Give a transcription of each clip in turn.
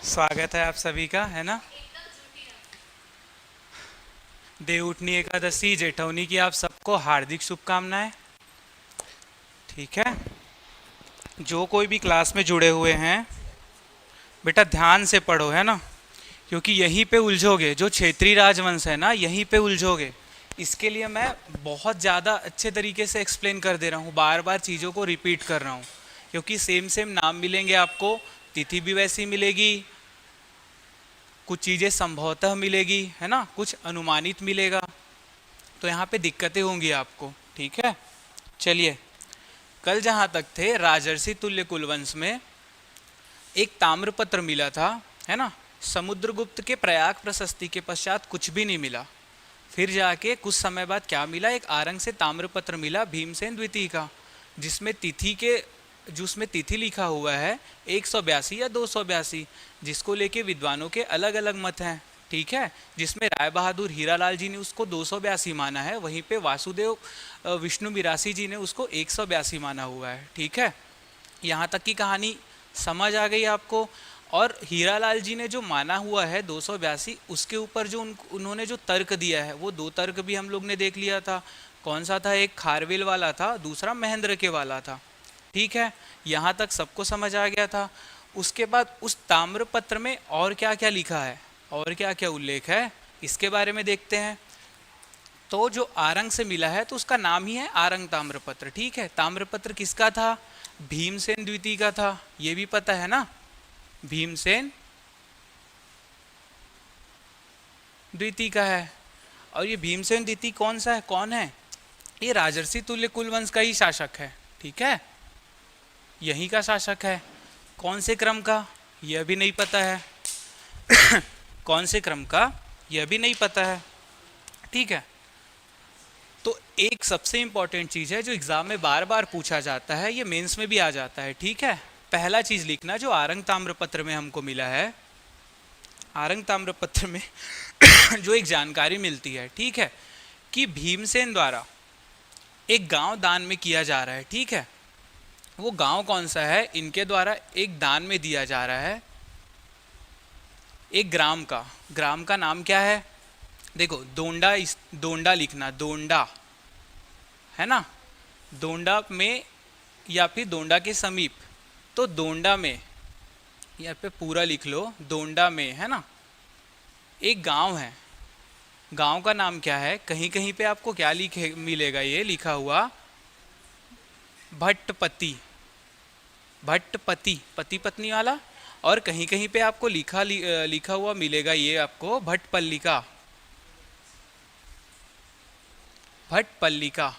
स्वागत है आप सभी का, है ना। देवउठनी एकादशी जेठवनी की आप सबको हार्दिक शुभकामनाएं। ठीक है, जो कोई भी क्लास में जुड़े हुए हैं बेटा ध्यान से पढ़ो, है ना, क्योंकि यहीं पे उलझोगे। जो क्षेत्रीय राजवंश है ना, यहीं पे उलझोगे। इसके लिए मैं बहुत ज़्यादा अच्छे तरीके से एक्सप्लेन कर दे रहा हूँ, बार बार चीज़ों को रिपीट कर रहा हूँ, क्योंकि सेम सेम नाम मिलेंगे आपको, तिथि भी वैसी मिलेगी, कुछ चीज़ें संभवतः मिलेगी, है ना, कुछ अनुमानित मिलेगा। तो यहाँ पे दिक्कतें होंगी आपको। ठीक है, चलिए, कल जहाँ तक थे, राजर्षि तुल्य कुलवंश में एक ताम्रपत्र मिला था, है ना। समुद्रगुप्त के प्रयाग प्रशस्ति के पश्चात कुछ भी नहीं मिला। फिर जाके कुछ समय बाद क्या मिला, एक आरंग से ताम्रपत्र मिला भीमसेन द्वितीय का, जिसमें तिथि के जो उसमें तिथि लिखा हुआ है 182 या 282, जिसको लेके विद्वानों के अलग अलग मत हैं। ठीक है, जिसमें राय बहादुर हीरालाल जी ने उसको 282 माना है, वहीं पे वासुदेव विष्णु मिरासी जी ने उसको 182 माना हुआ है। ठीक है, यहाँ तक की कहानी समझ आ गई आपको। और हीरालाल जी ने जो माना हुआ है 282, उसके ऊपर जो उन्होंने जो तर्क दिया है, वो दो तर्क भी हम लोग ने देख लिया था। कौन सा था, एक खारवेल वाला था, दूसरा महेंद्र के वाला था। ठीक है, यहाँ तक सबको समझ आ गया था। उसके बाद उस ताम्रपत्र में और क्या क्या लिखा है, और क्या क्या उल्लेख है, इसके बारे में देखते हैं। तो जो आरंग से मिला है तो उसका नाम ही है आरंग ताम्रपत्र। ठीक है, ताम्रपत्र किसका था, भीमसेन द्वितीय का था, ये भी पता है ना, भीमसेन द्वितीय का है। और ये भीमसेन द्वितीय कौन सा है, कौन है, ये राजर्षि तुल्य कुलवंश का ही शासक है। ठीक है, यहीं का शासक है। कौन से क्रम का, यह भी नहीं पता है। कौन से क्रम का, यह भी नहीं पता है। ठीक है, तो एक सबसे इंपॉर्टेंट चीज है जो एग्जाम में बार बार पूछा जाता है, ये मेंस में भी आ जाता है। ठीक है, पहला चीज लिखना जो आरंग ताम्रपत्र में हमको मिला है, आरंग ताम्रपत्र में जो एक जानकारी मिलती है, ठीक है, कि भीमसेन द्वारा एक गांव दान में किया जा रहा है। ठीक है, वो गांव कौन सा है, इनके द्वारा एक दान में दिया जा रहा है, एक ग्राम का। ग्राम का नाम क्या है, देखो दोंडा, दोंडा लिखना, दोंडा, है ना, दोंडा में या फिर दोंडा के समीप। तो दोंडा में, यहाँ पे पूरा लिख लो, दोंडा में, है ना, एक गांव है। गांव का नाम क्या है, कहीं कहीं पे आपको क्या लिखे मिलेगा, ये लिखा हुआ भट्टपति, भट्टपति, पति पत्नी वाला। और कहीं कहीं पे आपको लिखा हुआ मिलेगा ये आपको भट्टपल्लिका, भट्टपल्लिका,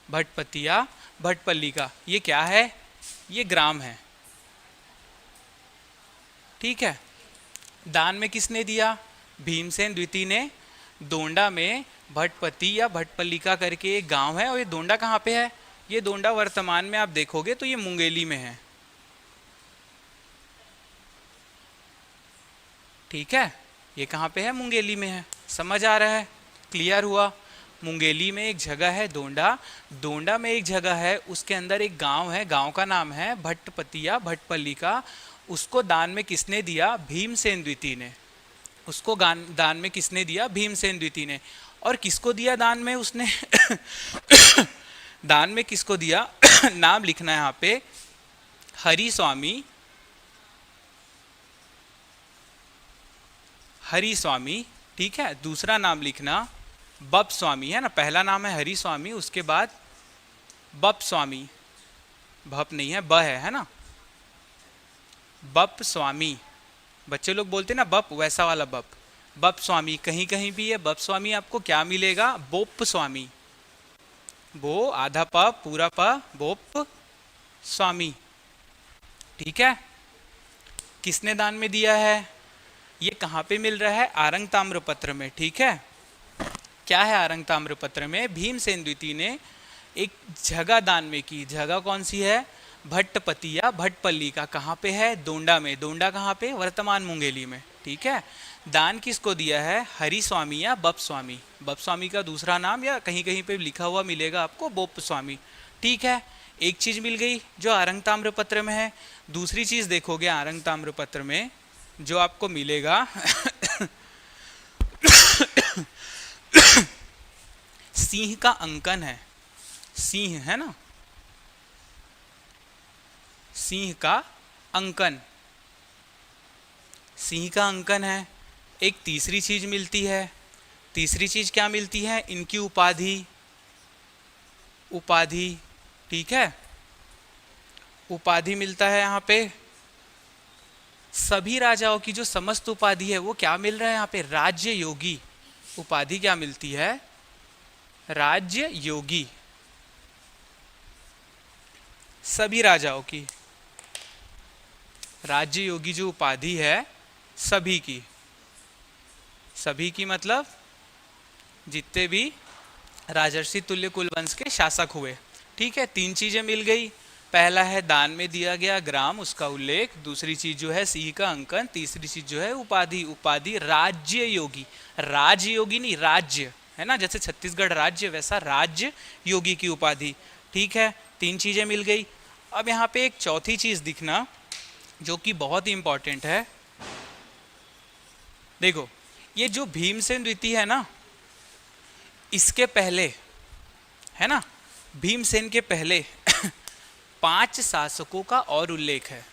भट्टपतिया, भट्टपल्लिका। ये क्या है, ये ग्राम है। ठीक है, दान में किसने दिया, भीमसेन द्वितीय ने। दोंडा में भट्टपति या भट्टपल्लिका करके एक गांव है, और ये दोंडा कहाँ पे है, ये दोंडा वर्तमान में आप देखोगे तो ये मुंगेली में है। ठीक है, ये कहाँ पे है, मुंगेली में है। समझ आ रहा है, क्लियर हुआ। मुंगेली में एक जगह है दोंडा, दोंडा में एक जगह है, उसके अंदर एक गांव है, गांव का नाम है भट्टपतिया, भट्टपल्लिका। उसको दान में किसने दिया, भीमसेन द्वितीय ने। उसको दान में किसने दिया, भीमसेन द्वितीय ने। और किसको दिया दान में उसने दान में किसको दिया नाम लिखना है यहाँ पे, हरि स्वामी, हरि स्वामी। ठीक है, दूसरा नाम लिखना बप स्वामी, है ना, पहला नाम है हरि स्वामी, उसके बाद बप स्वामी, भप नहीं है, ब है ना, बप स्वामी। बच्चे लोग बोलते ना बप, वैसा वाला बप, बप स्वामी। कहीं कहीं भी ये बप स्वामी आपको क्या मिलेगा, बोप स्वामी, बो आधा प पूरा प, बोप स्वामी। ठीक है, किसने दान में दिया है, ये कहाँ पे मिल रहा है, आरंग ताम्रपत्र में। ठीक है, क्या है आरंग ताम्रपत्र में, भीमसेन द्वितीय ने एक जगह दान में की। जगह कौन सी है, भट्टपति या भट्टपल्लिका, कहाँ पे है, दोंडा में। दोंडा कहाँ पे, वर्तमान मुंगेली में। ठीक है, दान किसको दिया है, हरि स्वामी या बप स्वामी। बप स्वामी का दूसरा नाम या कहीं कहीं पे लिखा हुआ मिलेगा आपको बोप स्वामी। ठीक है, एक चीज मिल गई जो आरंग ताम्रपत्र में है। दूसरी चीज देखोगे आरंग ताम्रपत्र में, जो आपको मिलेगा सिंह का अंकन है, सिंह है ना, सिंह का अंकन, सिंह का अंकन है। एक तीसरी चीज मिलती है, तीसरी चीज क्या मिलती है, इनकी उपाधि, उपाधि, ठीक है, उपाधि मिलता है यहाँ पे। सभी राजाओं की जो समस्त उपाधि है वो क्या मिल रहा है यहाँ पे, राज्य योगी, उपाधि क्या मिलती है, राज्य योगी, सभी राजाओं की राज्य योगी जो उपाधि है सभी की, सभी की मतलब जितने भी राजर्षि तुल्य कुलवंश के शासक हुए, ठीक है। तीन चीजें मिल गई, पहला है दान में दिया गया ग्राम, उसका उल्लेख, दूसरी चीज जो है सिंह का अंकन, तीसरी चीज जो है उपाधि, उपाधि राज्य योगी, राज्य योगी नहीं राज्य, है ना, जैसे छत्तीसगढ़ राज्य वैसा राज्य योगी की उपाधि, ठीक है। तीन चीजें मिल गई। अब यहाँ पे एक चौथी चीज दिखना जो कि बहुत ही इंपॉर्टेंट है। देखो ये जो भीमसेन द्वितीय है ना, इसके पहले है ना, भीमसेन के पहले 5 शासकों का और उल्लेख है।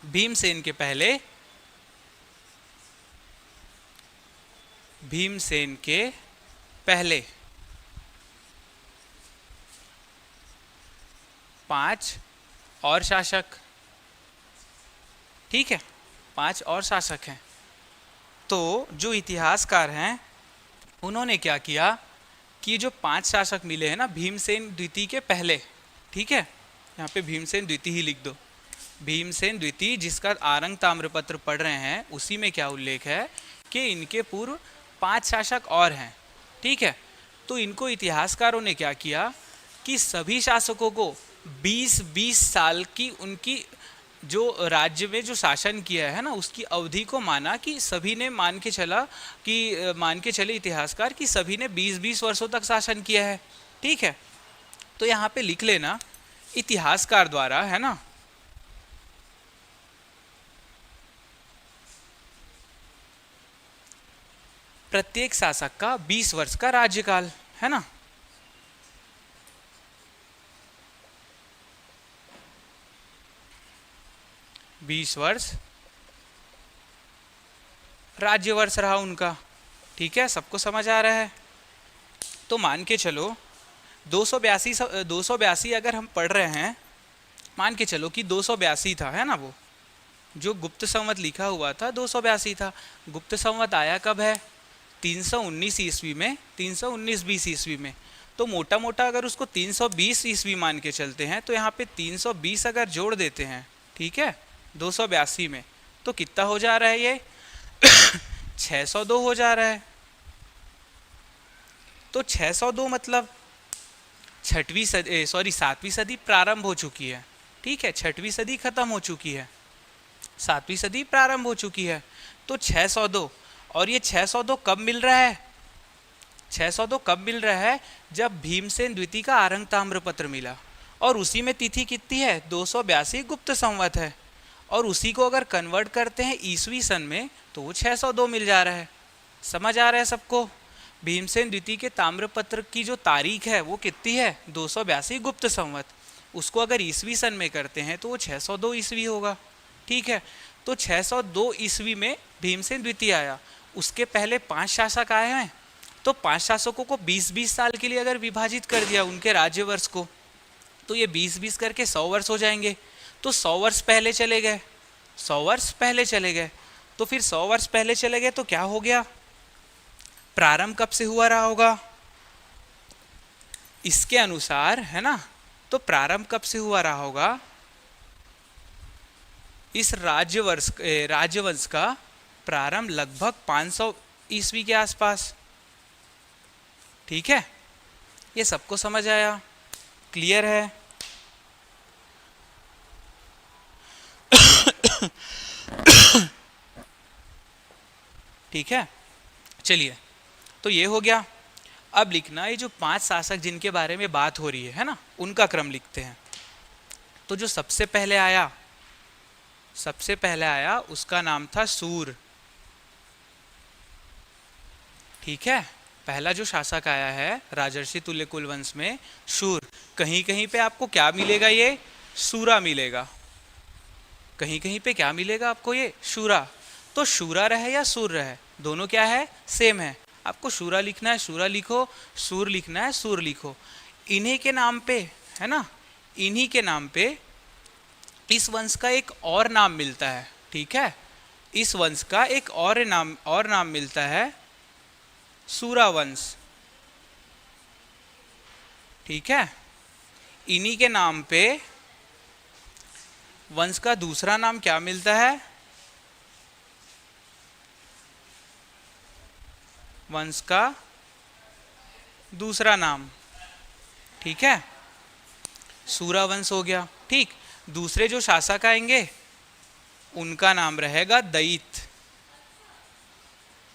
भीमसेन के पहले, भीमसेन के पहले 5 और शासक, ठीक है, 5 और शासक हैं। तो जो इतिहासकार हैं उन्होंने क्या किया कि जो 5 शासक मिले हैं ना भीमसेन द्वितीय के पहले, ठीक है, यहाँ पे भीमसेन द्वितीय ही लिख दो, भीमसेन द्वितीय जिसका आरंग ताम्रपत्र पढ़ रहे हैं उसी में क्या उल्लेख है कि इनके पूर्व 5 शासक और हैं, ठीक है। तो इनको इतिहासकारों ने क्या किया कि सभी शासकों को 20-20 साल की उनकी जो राज्य में जो शासन किया है ना उसकी अवधि को माना, कि सभी ने मान के चला कि मान के चले इतिहासकार कि सभी ने 20-20 वर्षों तक शासन किया है, ठीक है। तो यहाँ पे लिख लेना इतिहासकार द्वारा, है ना, प्रत्येक शासक का 20 वर्ष का राज्यकाल, है ना, बीस वर्ष राज्य वर्ष रहा उनका, ठीक है, सबको समझ आ रहा है। तो मान के चलो 282 अगर हम पढ़ रहे हैं, मान के चलो कि 282 था, है ना, वो जो गुप्त संवत लिखा हुआ था 282 था। गुप्त संवत आया कब है, 319 ईस्वी में, 319-20 ईस्वी में। तो मोटा मोटा अगर उसको 320 ईस्वी मान के चलते हैं तो यहाँ पे 320 अगर जोड़ देते हैं, ठीक है, 282 में, तो कितना हो जा रहा है ये 602 हो जा रहा है। तो 602 मतलब 7वीं सदी प्रारंभ हो चुकी है, ठीक है, 6वीं सदी खत्म हो चुकी है, 7वीं सदी प्रारंभ हो चुकी है। तो 602, और ये 602 कब मिल रहा है, 602 कब मिल रहा है, जब भीमसेन द्वितीय का आरंग ताम्रपत्र मिला, और उसी में तिथि कितनी है, 282 गुप्त संवत है, और उसी को अगर कन्वर्ट करते हैं ईसवी सन में तो वो 602 मिल जा रहा है। समझ आ रहा है सबको, भीमसेन द्वितीय के ताम्रपत्र की जो तारीख है वो कितनी है, 282 गुप्त संवत, उसको अगर ईसवी सन में करते हैं तो वो 602 ईस्वी होगा, ठीक है। तो 602 ईस्वी में भीमसेन द्वितीय आया, उसके पहले 5 शासक आए हैं, तो 5 शासकों को 20-20 साल के लिए अगर विभाजित कर दिया उनके राज्य वर्ष को, तो ये 20-20 करके 100 वर्ष हो जाएंगे। तो 100 वर्ष पहले चले गए, 100 वर्ष पहले चले गए, तो फिर 100 वर्ष पहले चले गए तो क्या हो गया, प्रारंभ कब से हुआ रहा होगा इसके अनुसार, है ना, तो प्रारंभ कब से हुआ रहा होगा, इस राज्यवंश का प्रारंभ लगभग 500 ईस्वी के आसपास, ठीक है। ये सबको समझ आया, क्लियर है। ठीक है, चलिए, तो ये हो गया। अब लिखना ये जो 5 शासक जिनके बारे में बात हो रही है ना, उनका क्रम लिखते हैं। तो जो सबसे पहले आया, सबसे पहले आया उसका नाम था सूर। ठीक है, पहला जो शासक आया है राजर्षि तुल्य कुलवंश में, शूर। कहीं कहीं पे आपको क्या मिलेगा, ये सूरा मिलेगा। कहीं कहीं पे क्या मिलेगा आपको, ये शूरा। तो शूरा रहे या सूर रहे, दोनों क्या है, सेम है। आपको शूरा लिखना है शूरा लिखो, सूर लिखना है सूर लिखो। इन्हीं के नाम पे, है ना, इन्हीं के नाम पे इस वंश का एक और नाम मिलता है। ठीक है, इस वंश का एक और नाम मिलता है, सूरा वंश। ठीक है, इन्हीं के नाम पे वंश का दूसरा नाम क्या मिलता है, वंश का दूसरा नाम। ठीक है, सूरा वंश हो गया। ठीक, दूसरे जो शासक आएंगे उनका नाम रहेगा दयित।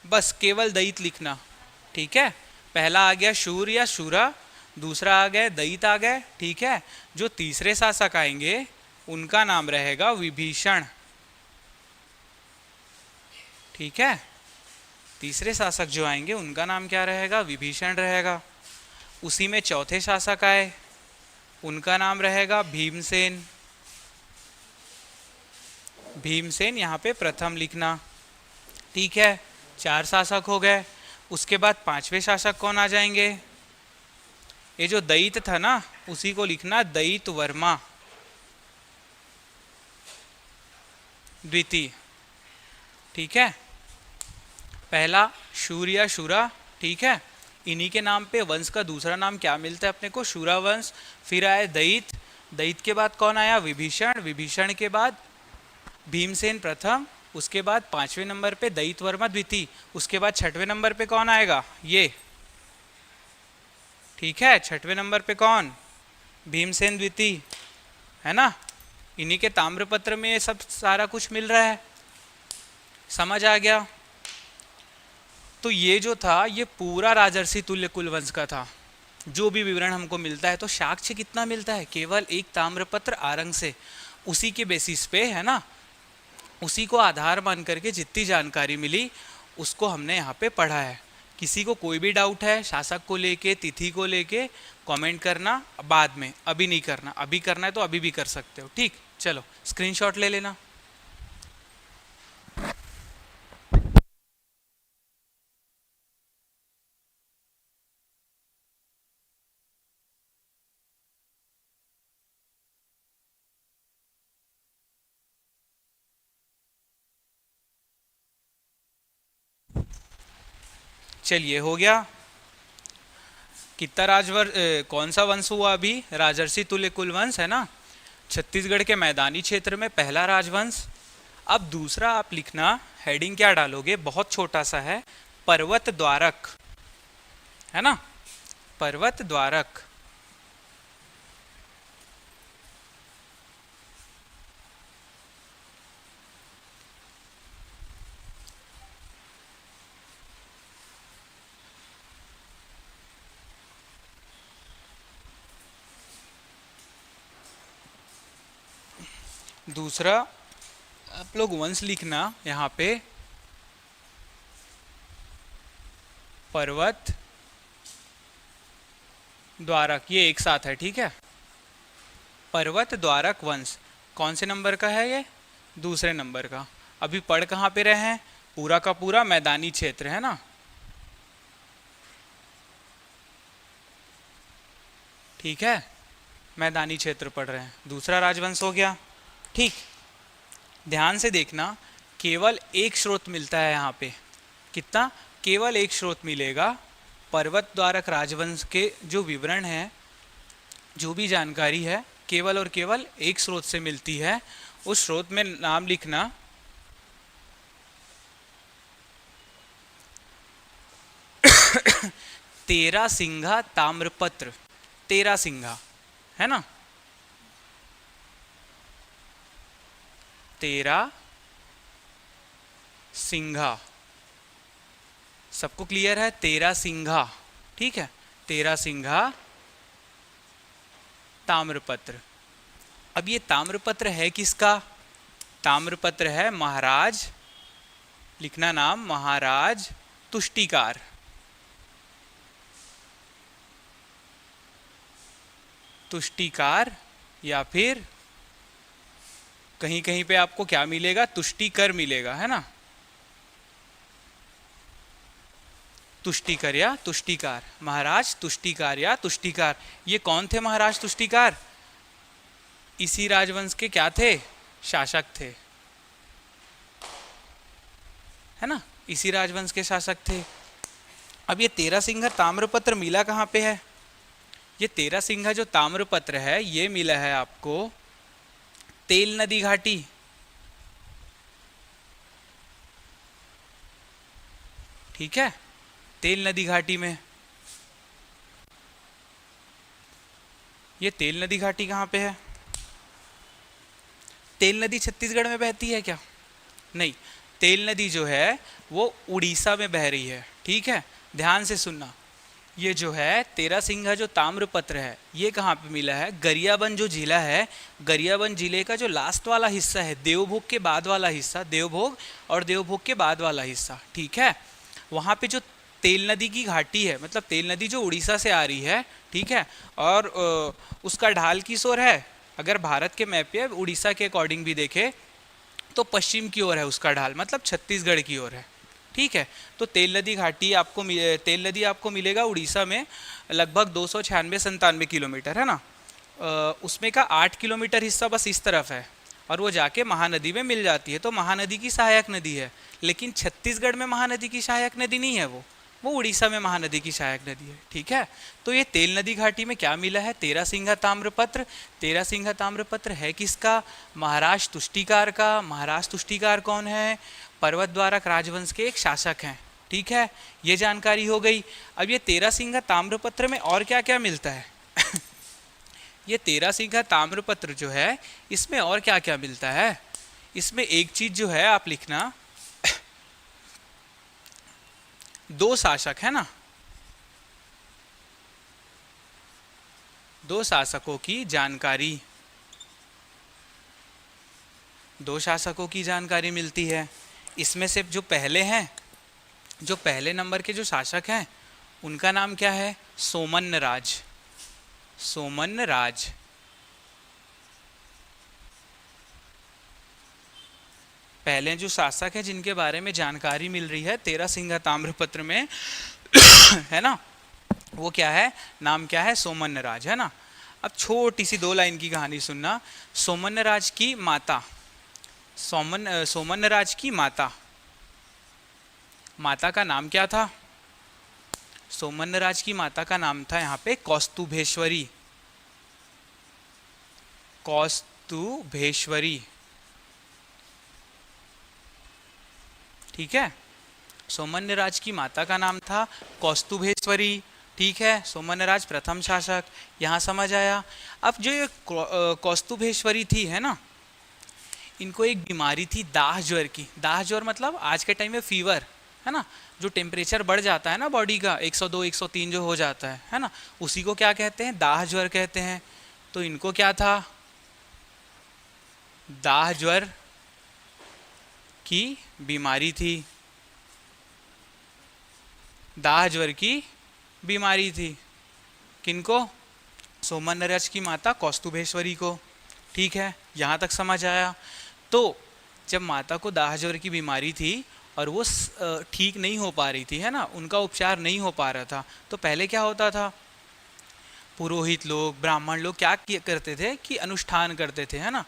बस केवल दयित लिखना। ठीक है, पहला आ गया शूर या शूरा, दूसरा आ गया दयित आ गए। ठीक है, जो तीसरे शासक आएंगे उनका नाम रहेगा विभीषण। ठीक है, तीसरे शासक जो आएंगे उनका नाम क्या रहेगा, विभीषण रहेगा। उसी में चौथे शासक आए, उनका नाम रहेगा भीमसेन। भीमसेन यहाँ पे प्रथम लिखना। ठीक है, 4 शासक हो गए। उसके बाद 5वें शासक कौन आ जाएंगे, ये जो दयित था ना, उसी को लिखना दयित वर्मा द्वितीय। ठीक है, पहला शूर या शूरा। ठीक है, इन्हीं के नाम पे वंश का दूसरा नाम क्या मिलता है अपने को, शूरा वंश। फिर आए दयित, दयित के बाद कौन आया, विभीषण। विभीषण के बाद भीमसेन प्रथम, उसके बाद 5वें नंबर पे दयित वर्मा द्वितीय, उसके बाद 6वें नंबर पे कौन आएगा, ये। ठीक है, 6वें नंबर पे कौन, भीमसेन द्वितीय, है ना। इन्हीं के ताम्रपत्र में ये सब सारा कुछ मिल रहा है, समझ आ गया। तो ये जो था ये पूरा राजर्षि तुल्य कुलवंश का था। जो भी विवरण हमको मिलता है, तो साक्ष्य कितना मिलता है, केवल एक ताम्रपत्र आरंग से। उसी के बेसिस पे, है ना, उसी को आधार मान करके जितनी जानकारी मिली उसको हमने यहाँ पे पढ़ा है। किसी को कोई भी डाउट है शासक को लेके, तिथि को लेके, कमेंट करना बाद में, अभी नहीं करना। अभी करना है तो अभी भी कर सकते हो। ठीक, चलो स्क्रीनशॉट ले लेना। चलिए, हो गया। कितना कौन सा वंश हुआ अभी, राजर्षि तुल्य कुलवंश, है ना। छत्तीसगढ़ के मैदानी क्षेत्र में पहला राजवंश। अब दूसरा आप लिखना, हेडिंग क्या डालोगे, बहुत छोटा सा है, पर्वत द्वारक, है ना, पर्वत द्वारक। दूसरा आप लोग वंश लिखना यहाँ पे, पर्वत द्वारक, ये एक साथ है। ठीक है, पर्वत द्वारक वंश कौन से नंबर का है, ये दूसरे नंबर का। अभी पढ़ कहाँ पे रहे हैं, पूरा का पूरा मैदानी क्षेत्र, है ना। ठीक है, मैदानी क्षेत्र पढ़ रहे हैं। दूसरा राजवंश हो गया। ठीक, ध्यान से देखना, केवल एक स्रोत मिलता है यहाँ पे। कितना, केवल एक स्रोत मिलेगा। पर्वत द्वारक राजवंश के जो विवरण है, जो भी जानकारी है, केवल और केवल एक स्रोत से मिलती है। उस स्रोत में नाम लिखना तेरा सिंघा ताम्रपत्र, तेरा सिंघा, है ना, तेरा सिंघा। सबको क्लियर है, तेरा सिंघा। ठीक है, तेरा सिंघा ताम्रपत्र। अब ये ताम्रपत्र है किसका, ताम्रपत्र है महाराज, लिखना नाम महाराज तुष्टिकार। तुष्टिकार, या फिर कहीं कहीं पे आपको क्या मिलेगा, तुष्टिकर मिलेगा, है ना, तुष्टिकर या तुष्टिकार, महाराज तुष्टिकार या तुष्टिकार। ये कौन थे महाराज तुष्टिकार? इसी राजवंश के क्या थे, शासक थे, है ना, इसी राजवंश के शासक थे। अब ये तेरहसिंगा ताम्रपत्र मिला कहाँ पे है? ये तेरहसिंगा जो ताम्रपत्र है ये मिला है आपको तेल नदी घाटी, ठीक है, तेल नदी घाटी में। ये तेल नदी घाटी कहाँ पे है? तेल नदी छत्तीसगढ़ में बहती है क्या? नहीं, तेल नदी जो है वो उड़ीसा में बह रही है, ठीक है, ध्यान से सुनना। ये जो है तेरहसिंगा जो ताम्रपत्र है ये कहाँ पे मिला है? गरियाबंद जो जिला है, गरियाबंद जिले का जो लास्ट वाला हिस्सा है, देवभोग के बाद वाला हिस्सा, देवभोग और देवभोग के बाद वाला हिस्सा, ठीक है, वहाँ पे जो तेल नदी की घाटी है, मतलब तेल नदी जो उड़ीसा से आ रही है, ठीक है, और उसका ढाल किस ओर है? अगर भारत के मैप पे उड़ीसा के अकॉर्डिंग भी देखे तो पश्चिम की ओर है उसका ढाल, मतलब छत्तीसगढ़ की ओर है, ठीक है। तो तेल नदी घाटी आपको तेल नदी आपको मिलेगा उड़ीसा में, लगभग 296-97 किलोमीटर, है ना। उसमें का 8 किलोमीटर हिस्सा बस इस तरफ है और वो जाके महानदी में मिल जाती है, तो महानदी की सहायक नदी है। लेकिन छत्तीसगढ़ में महानदी की सहायक नदी नहीं है, वो उड़ीसा में महानदी की सहायक नदी है, ठीक है। तो ये तेल नदी घाटी में क्या मिला है? तेरहसिंगा ताम्रपत्र। तेरहसिंगा ताम्रपत्र है किसका? महाराज तुष्टिकार का। महाराज तुष्टिकार कौन है? पर्वत द्वारक राजवंश के एक शासक हैं, ठीक है, ये जानकारी हो गई। अब ये तेरहसिंगा ताम्रपत्र में और क्या क्या मिलता है? ये तेरहसिंगा ताम्रपत्र जो है इसमें और क्या क्या मिलता है? इसमें एक चीज जो है आप लिखना, दो शासक है ना, दो शासकों की जानकारी, दो शासकों की जानकारी मिलती है। इसमें से जो पहले हैं, जो पहले नंबर के जो शासक हैं उनका नाम क्या है? सोमन राज। सोमन राज। पहले जो शासक है जिनके बारे में जानकारी मिल रही है तेरहसिंगा ताम्रपत्र में है ना, वो क्या है? नाम क्या है? सोमन राज, है ना। अब छोटी सी 2 लाइन की कहानी सुनना। सोमन राज की माता, सोमन राज की माता, माता का नाम क्या था? सोमन राज की माता का नाम था यहाँ पे कौस्तुभेश्वरी। कौस्तुभेश्वरी, ठीक है। सोमन राज की माता का नाम था कौस्तुभेश्वरी, ठीक है। सोमन राज प्रथम शासक, यहाँ समझ आया। अब जो ये कौस्तुभेश्वरी थी, है ना, इनको एक बीमारी थी दाह ज्वर की। दाह ज्वर मतलब आज के टाइम में फीवर, है ना, जो टेम्परेचर बढ़ जाता है ना बॉडी का, 102 103 जो हो जाता है ना, उसी को क्या कहते हैं? दाह ज्वर कहते हैं। तो इनको क्या था? दाह ज्वर की बीमारी थी, दाह ज्वर की बीमारी थी। किनको? सोमन राज की माता कौस्तुभेश्वरी को, ठीक है, यहाँ तक समझ आया। तो जब माता को दाह ज्वर की बीमारी थी और वो ठीक नहीं हो पा रही थी, है ना, उनका उपचार नहीं हो पा रहा था, तो पहले क्या होता था? पुरोहित लोग, ब्राह्मण लोग क्या करते थे कि अनुष्ठान करते थे, है ना,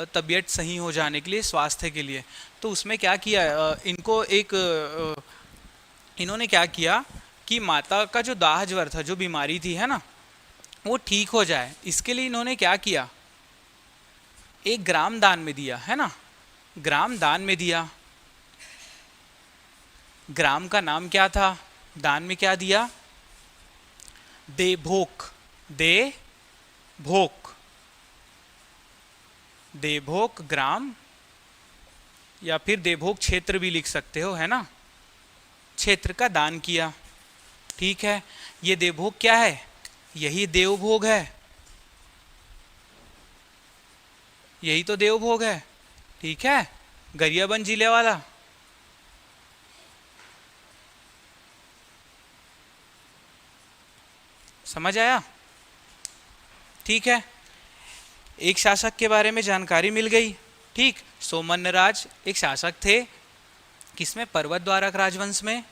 तबीयत सही हो जाने के लिए, स्वास्थ्य के लिए। तो उसमें क्या किया इनको, इन्होंने क्या किया कि माता का जो दाह ज्वर था, जो बीमारी थी, है ना, वो ठीक हो जाए, इसके लिए इन्होंने क्या किया? एक ग्राम दान में दिया, है ना, ग्राम दान में दिया। ग्राम का नाम क्या था? दान में क्या दिया? देवभोग। देवभोग, देवभोग ग्राम, या फिर देवभोग क्षेत्र भी लिख सकते हो, है ना, क्षेत्र का दान किया, ठीक है। ये देवभोग क्या है? यही देवभोग है, यही तो देवभोग है, ठीक है, गरियाबंद जिले वाला। समझ आया? ठीक है, एक शासक के बारे में जानकारी मिल गई। ठीक, सोमन्नराज एक शासक थे, किसमें? पर्वत द्वारक राजवंश में।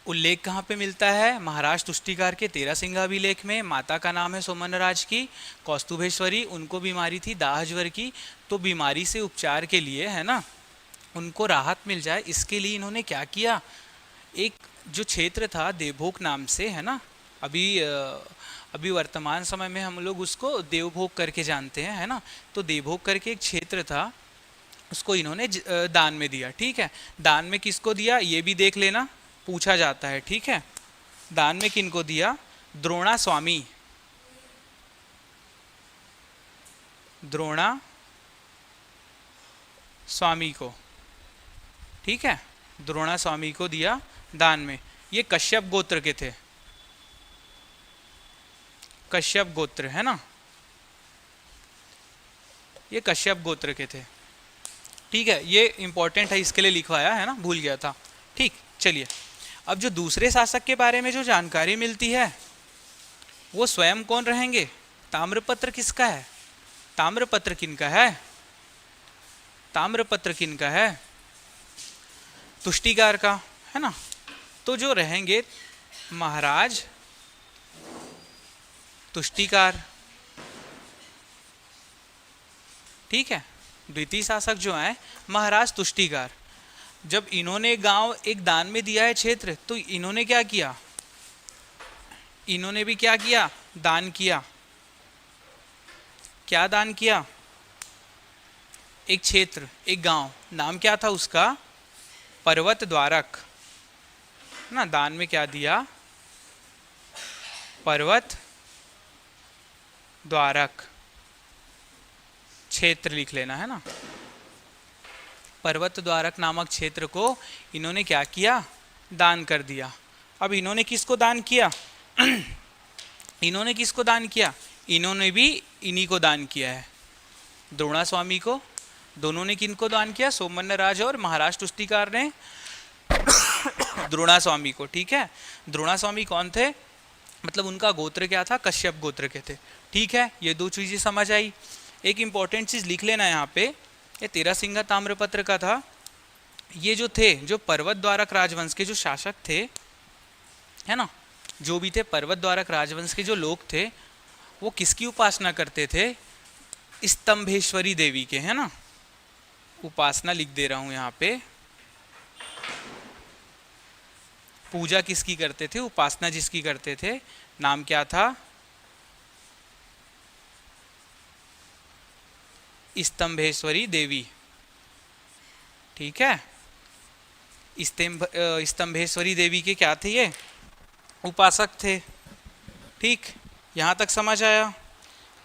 उल्लेख कहाँ पे मिलता है? महाराज तुष्टिकार के 13 सिंहाभिलेख में। माता का नाम है सोमन्नराज की, कौस्तुभेश्वरी। उनको बीमारी थी दाह ज्वर की, तो बीमारी से उपचार के लिए, है ना, उनको राहत मिल जाए, इसके लिए इन्होंने क्या किया, एक जो क्षेत्र था देवभोग नाम से, है ना, अभी वर्तमान समय में हम लोग उसको देवभोग करके जानते हैं, है ना, तो देवभोग करके एक क्षेत्र था, उसको इन्होंने दान में दिया। ठीक है, दान में किसको दिया ये भी देख लेना, पूछा जाता है। ठीक है, दान में किनको दिया? द्रोणा स्वामी, द्रोणा स्वामी को। ठीक है, द्रोणा स्वामी को दिया दान में। ये कश्यप गोत्र के थे, कश्यप गोत्र, है ना, ये कश्यप गोत्र के थे। ठीक है, ये इंपॉर्टेंट है, इसके लिए लिखवाया है ना, भूल गया था। ठीक, चलिए अब जो दूसरे शासक के बारे में जो जानकारी मिलती है वो स्वयं कौन रहेंगे? ताम्रपत्र किसका है? ताम्रपत्र किनका है? ताम्रपत्र किनका है? तुष्टिकार का, है ना। तो जो रहेंगे महाराज तुष्टिकार। ठीक है, द्वितीय शासक जो है महाराज तुष्टिकार। जब इन्होंने गांव एक दान में दिया है क्षेत्र, तो इन्होंने क्या किया? इन्होंने भी क्या किया? दान किया। क्या दान किया? एक क्षेत्र, एक गांव, नाम क्या था उसका? पर्वत द्वारक ना। दान में क्या दिया? पर्वत द्वारक क्षेत्र लिख लेना, है ना। पर्वत द्वारक नामक क्षेत्र को इन्होंने क्या किया? दान कर दिया। अब इन्होंने किसको दान किया? इन्होंने किसको दान किया? इन्होंने भी इन्हीं को दान किया है, द्रोणा स्वामी को। दोनों ने किनको दान किया? सोमन्नराज और महाराज तुष्टिकार ने द्रोणा स्वामी को। ठीक है, द्रोणा स्वामी कौन थे? मतलब उनका गोत्र क्या था? कश्यप गोत्र के थे। ठीक है, ये दो चीजें समझ आई। एक इंपॉर्टेंट चीज लिख लेना यहाँ पे, ये 13 सिंहा ताम्रपत्र का था। ये जो थे, जो पर्वत द्वारक राजवंश के जो शासक थे, है ना, जो भी थे पर्वत द्वारक राजवंश के जो लोग थे, वो किसकी उपासना करते थे? स्तंभेश्वरी देवी के, है ना। उपासना लिख दे रहा हूं यहाँ पे। पूजा किसकी करते थे? उपासना जिसकी करते थे, नाम क्या था? स्तंभेश्वरी देवी। ठीक है, स्तंभेश्वरी देवी के क्या थे? ये उपासक थे। ठीक, यहाँ तक समझ आया।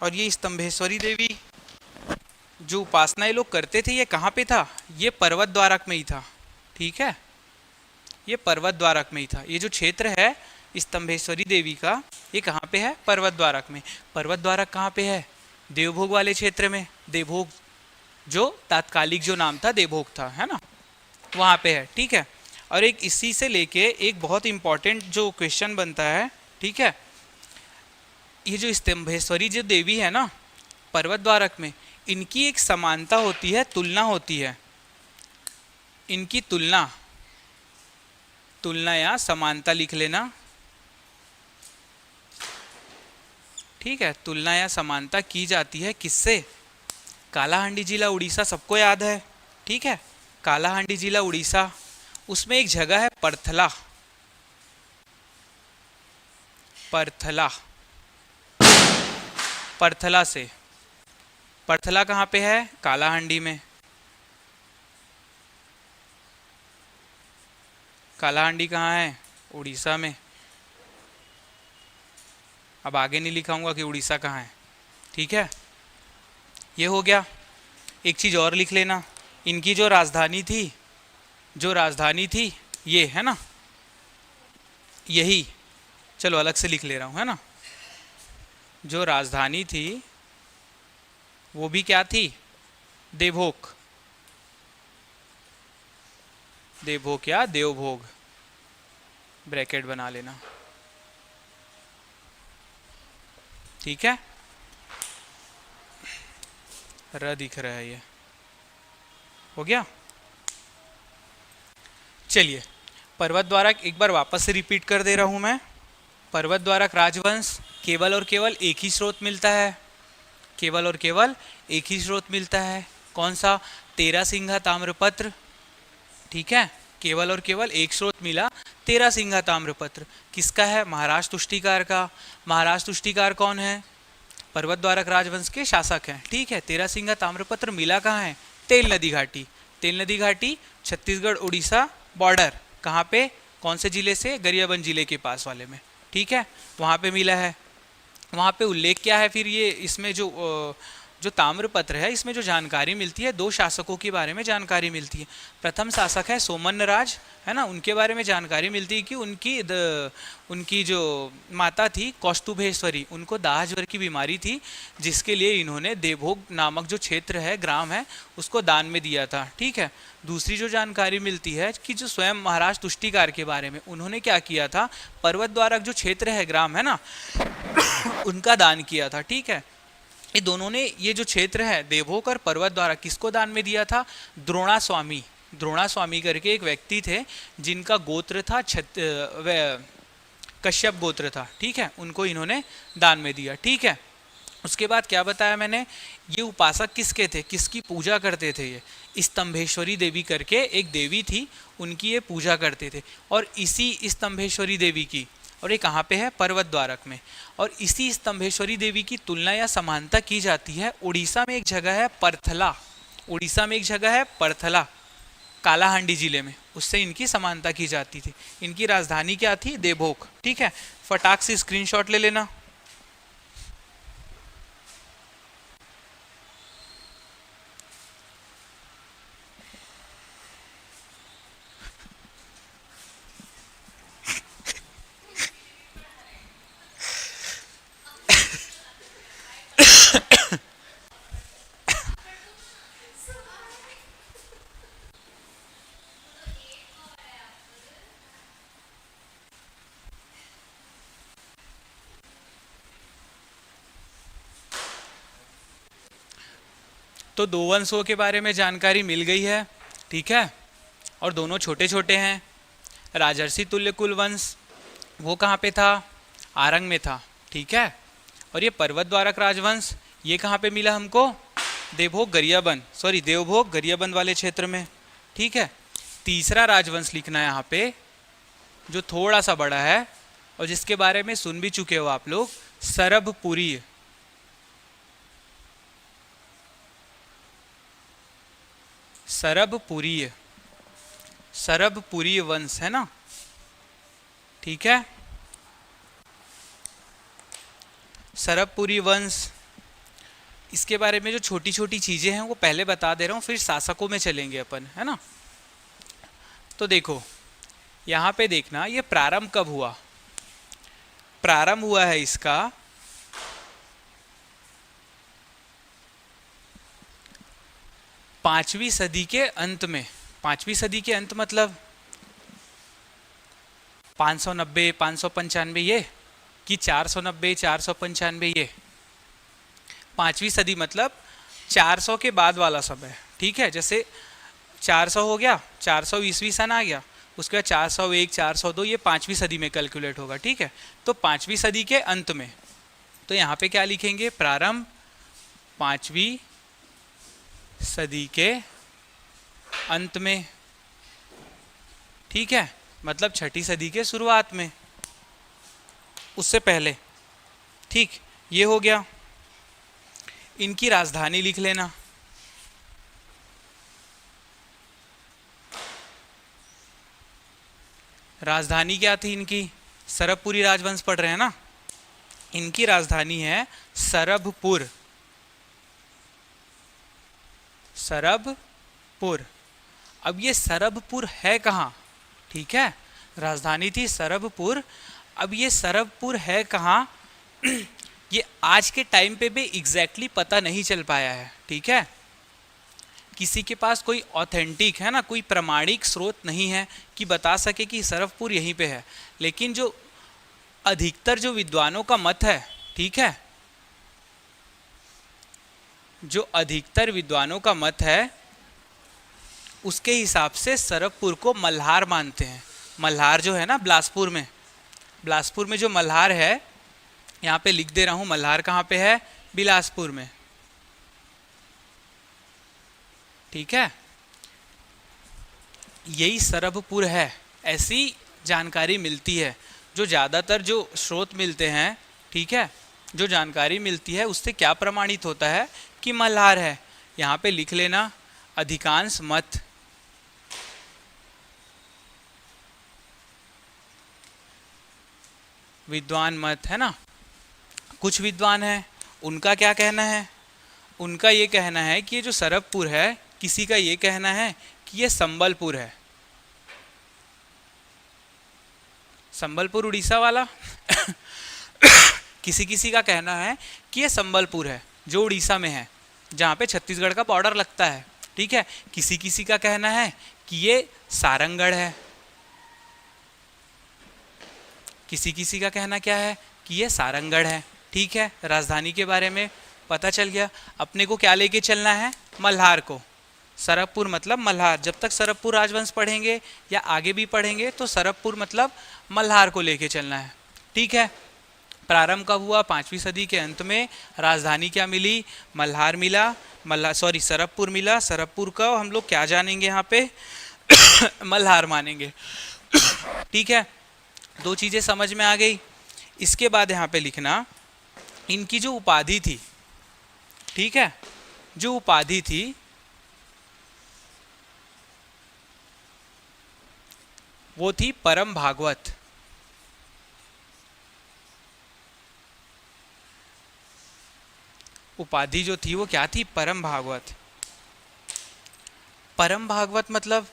और ये स्तंभेश्वरी देवी जो उपासना ये लोग करते थे, ये कहाँ पे था? ये पर्वत द्वारक में ही था। ठीक है, ये पर्वत द्वारक में ही था। ये जो क्षेत्र है स्तंभेश्वरी देवी का, ये कहाँ पे है? पर्वत द्वारक में। पर्वत द्वारक कहाँ पे है? देवभोग वाले क्षेत्र में। देवभोग जो तात्कालिक जो नाम था देवभोग था, है ना, वहाँ पे है। ठीक है, और एक इसी से लेके एक बहुत इंपॉर्टेंट जो क्वेश्चन बनता है, ठीक है, ये जो स्तंभेश्वरी जो देवी है ना पर्वत द्वारक में, इनकी एक समानता होती है, तुलना होती है। इनकी तुलना, तुलना या समानता लिख लेना। ठीक है, तुलना या समानता की जाती है किससे? कालाहांडी जिला उड़ीसा सबको याद है। ठीक है, कालाहांडी जिला उड़ीसा, उसमें एक जगह है परथला। परथला, परथला से, परथला कहाँ पे है? कालाहांडी में। कालाहांडी कहाँ है? उड़ीसा में। अब आगे नहीं लिखाऊंगा कि उड़ीसा कहाँ है। ठीक है, ये हो गया। एक चीज़ और लिख लेना, इनकी जो राजधानी थी, जो राजधानी थी ये, है ना, यही, चलो अलग से लिख ले रहा हूँ, है ना। जो राजधानी थी वो भी क्या थी? देवभोग। देवभोग या देवभोग, ब्रैकेट बना लेना, ठीक है। र दिख रहा है, ये हो गया। चलिए पर्वत द्वारक एक बार वापस से रिपीट कर दे रहा हूं मैं। पर्वत द्वारक राजवंश केवल और केवल एक ही स्रोत मिलता है, केवल और केवल एक ही स्रोत मिलता है, कौन सा? तेरासिंगा ताम्रपत्र, ठीक है। केवल और केवल एक स्रोत मिला, तेरासिंगा ताम्रपत्र। किसका है? महाराज तुष्टिकार का। महाराज तुष्टिकार कौन है? पर्वत द्वारक राजवंश के शासक हैं, ठीक है। तेरासिंगा ताम्रपत्र मिला कहाँ है? तेल नदी घाटी। तेल नदी घाटी छत्तीसगढ़ उड़ीसा बॉर्डर, कहाँ पे? कौन से जिले से? गरियाबंद जिले के पास वाले में, ठीक है, वहाँ पे मिला है। वहाँ पे उल्लेख क्या है फिर? ये इसमें जो ताम्रपत्र है, इसमें जो जानकारी मिलती है, दो शासकों के बारे में जानकारी मिलती है। प्रथम शासक है सोमन राज, है ना, उनके बारे में जानकारी मिलती है कि उनकी जो माता थी कौस्तुभेश्वरी, उनको दाह ज्वर की बीमारी थी, जिसके लिए इन्होंने देवभोग नामक जो क्षेत्र है, ग्राम है, उसको दान में दिया था, ठीक है। दूसरी जो जानकारी मिलती है कि जो स्वयं महाराज तुष्टिकार के बारे में, उन्होंने क्या किया था? पर्वत द्वारक जो क्षेत्र है, ग्राम है ना, उनका दान किया था, ठीक है। ये दोनों ने ये जो क्षेत्र है देवभोग और पर्वत द्वारक किसको दान में दिया था? द्रोणा स्वामी। द्रोणा स्वामी करके एक व्यक्ति थे जिनका गोत्र था कश्यप गोत्र था, ठीक है, उनको इन्होंने दान में दिया, ठीक है। उसके बाद क्या बताया मैंने? ये उपासक किसके थे? किसकी पूजा करते थे? ये स्तंभेश्वरी देवी करके एक देवी थी, उनकी ये पूजा करते थे। और इसी स्तंभेश्वरी देवी की, और ये कहाँ पे है? पर्वत द्वारक में। और इसी स्तंभेश्वरी देवी की तुलना या समानता की जाती है उड़ीसा में एक जगह है परथला, उड़ीसा में एक जगह है परथला, कालाहांडी जिले में, उससे इनकी समानता की जाती थी। इनकी राजधानी क्या थी? देवभोग, ठीक है। फटाक से स्क्रीनशॉट ले लेना। तो दो वंशों के बारे में जानकारी मिल गई है, ठीक है, और दोनों छोटे छोटे हैं। राजर्षि तुल्य कुल वंश वो कहाँ पे था? आरंग में था, ठीक है। और ये पर्वत द्वारक राजवंश ये कहाँ पे मिला हमको? देवभोग गरियाबंद वाले क्षेत्र में, ठीक है। तीसरा राजवंश लिखना है यहाँ पे, जो थोड़ा सा बड़ा है और जिसके बारे में सुन भी चुके हो आप लोग, सरभपुरी। सरभपुरी वंश है ना, ठीक है। सरभपुरी वंश, इसके बारे में जो छोटी छोटी चीजें हैं वो पहले बता दे रहा हूँ, फिर शासकों में चलेंगे अपन, है ना। तो देखो यहाँ पे देखना, ये प्रारंभ कब हुआ? प्रारंभ हुआ है इसका 5वीं सदी के अंत में। 5वीं सदी के अंत मतलब 590, 595 ये, कि 490, 495 ये। 5वीं सदी मतलब 400 के बाद वाला समय, ठीक है। जैसे 400 हो गया, 400 ईस्वी सन आ गया, उसके बाद 401, 402, ये 5वीं सदी में कैलकुलेट होगा, ठीक है। तो 5वीं सदी के अंत में, तो यहाँ पे क्या लिखेंगे? प्रारंभ 5वीं सदी के अंत में, ठीक है, मतलब 6ठी सदी के शुरुआत में, उससे पहले, ठीक। ये हो गया। इनकी राजधानी लिख लेना, राजधानी क्या थी इनकी? सरभपुरी राजवंश पढ़ रहे हैं ना, इनकी राजधानी है सरभपुर। सरभपुर। अब ये सरभपुर है कहाँ? ठीक है, राजधानी थी सरभपुर। अब ये सरभपुर है कहाँ ये आज के टाइम पे भी एग्जैक्टली पता नहीं चल पाया है, ठीक है। किसी के पास कोई ऑथेंटिक है ना, कोई प्रमाणिक स्रोत नहीं है कि बता सके कि सरभपुर यहीं पे है, लेकिन जो अधिकतर जो विद्वानों का मत है, ठीक है, जो अधिकतर विद्वानों का मत है उसके हिसाब से सरभपुर को मल्हार मानते हैं। मल्हार जो है ना बिलासपुर में जो मल्हार है, यहाँ पे लिख दे रहा हूँ, मल्हार कहाँ पे है, बिलासपुर में, ठीक है, यही सरभपुर है, ऐसी जानकारी मिलती है। जो ज़्यादातर जो स्रोत मिलते हैं, ठीक है, जो जानकारी मिलती है उससे क्या प्रमाणित होता है कि मल्हार है। यहाँ पे लिख लेना अधिकांश मत, विद्वान मत, है ना। कुछ विद्वान हैं, उनका क्या कहना है, उनका ये कहना है कि ये जो सरभपुर है, किसी का ये कहना है कि ये संबलपुर है, संबलपुर उड़ीसा वाला किसी किसी का कहना है कि ये संबलपुर है जो उड़ीसा में है, जहाँ पे छत्तीसगढ़ का बॉर्डर लगता है, ठीक है। किसी किसी का कहना है कि ये सारंगगढ़ है, किसी किसी का कहना क्या है कि ये सारंगगढ़ है, ठीक है। राजधानी के बारे में पता चल गया। अपने को क्या लेके चलना है, मल्हार को। सरभपुर मतलब मल्हार। जब तक सरभपुर राजवंश पढ़ेंगे या आगे भी पढ़ेंगे तो सरभपुर मतलब मल्हार को लेके चलना है, ठीक है। प्रारंभ कब हुआ, 5वीं सदी के अंत में। राजधानी क्या मिली, मल्हार मिला, सरभपुर मिला। सरभपुर का हम लोग क्या जानेंगे यहाँ पे मल्हार मानेंगे, ठीक है। दो चीजें समझ में आ गई। इसके बाद यहाँ पे लिखना इनकी जो उपाधि थी, ठीक है, जो उपाधि थी वो थी परम भागवत। उपाधि जो थी वो क्या थी, परम भागवत। परम भागवत मतलब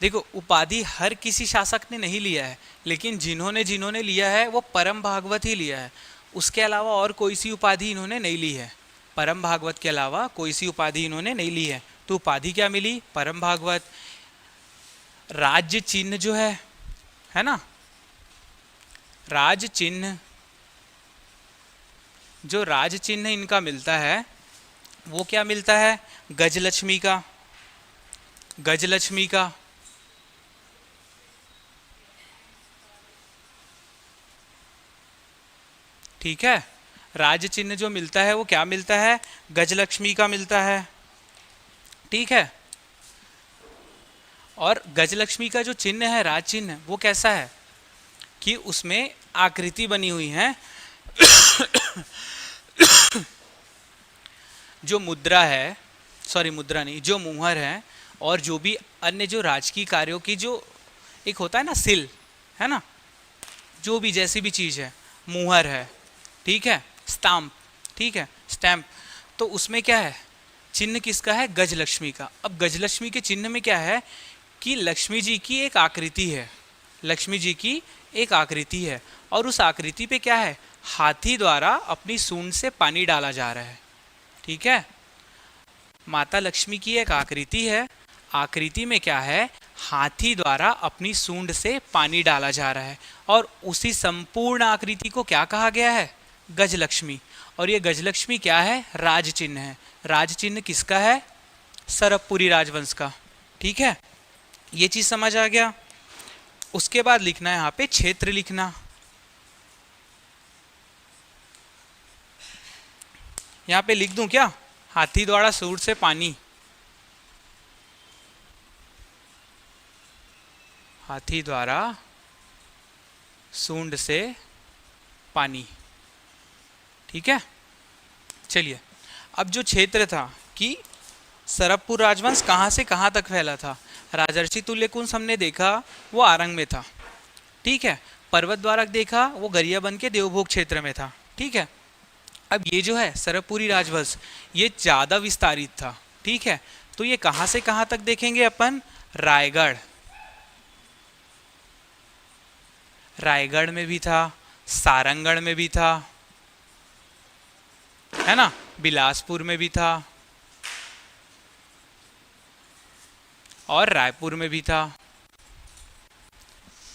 देखो, उपाधि हर किसी शासक ने नहीं लिया है, लेकिन जिन्होंने जिन्होंने लिया है वो परम भागवत ही लिया है। उसके अलावा और कोई सी उपाधि इन्होंने नहीं ली है। परम भागवत के अलावा कोई सी उपाधि इन्होंने नहीं ली है। तो उपाधि क्या मिली, परम भागवत। राज्य चिन्ह जो है ना, राज चिन्ह, जो राज चिन्ह इनका मिलता है वो क्या मिलता है, गजलक्ष्मी का, गजलक्ष्मी का, ठीक है। राज चिन्ह जो मिलता है वो क्या मिलता है, गजलक्ष्मी का मिलता है, ठीक है। और गजलक्ष्मी का जो चिन्ह है, राज चिन्ह, वो कैसा है कि उसमें आकृति बनी हुई है जो मुद्रा है, मुद्रा नहीं, जो मुहर है, और जो भी अन्य जो राजकीय कार्यों की जो एक होता है ना सिल, है ना, जो भी जैसी भी चीज़ है, मुहर है, ठीक है, स्टाम्प, ठीक है, स्टैम्प, तो उसमें क्या है, चिन्ह किसका है, गजलक्ष्मी का। अब गजलक्ष्मी के चिन्ह में क्या है कि लक्ष्मी जी की एक आकृति है, लक्ष्मी जी की एक आकृति है, और उस आकृति पे क्या है, हाथी द्वारा अपनी सूंड से पानी डाला जा रहा है, ठीक है। माता लक्ष्मी की एक आकृति है, आकृति में क्या है, हाथी द्वारा अपनी सूंड से पानी डाला जा रहा है, और उसी संपूर्ण आकृति को क्या कहा गया है, गजलक्ष्मी। और ये गजलक्ष्मी क्या है, राज चिन्ह है। राज चिन्ह किसका है, सरभपुरी राजवंश का, ठीक है। ये चीज समझ आ गया। उसके बाद लिखना है यहाँ पे क्षेत्र लिखना। यहाँ पे लिख दूं क्या, हाथी द्वारा सूंड से पानी, हाथी द्वारा सूंड से पानी, ठीक है। चलिए, अब जो क्षेत्र था कि सरभपुर राजवंश कहाँ से कहाँ तक फैला था, राजर्षि तुल्यकुंज हमने देखा वो आरंग में था, ठीक है। पर्वत द्वारक देखा वो गरियाबंद के देवभोग क्षेत्र में था, ठीक है। अब ये जो है सरभपुरी राजवंश, ये ज़्यादा विस्तारित था, ठीक है। तो ये कहाँ से कहाँ तक देखेंगे अपन, रायगढ़, रायगढ़ में भी था, सारंगगढ़ में भी था, है ना, बिलासपुर में भी था, और रायपुर में भी था।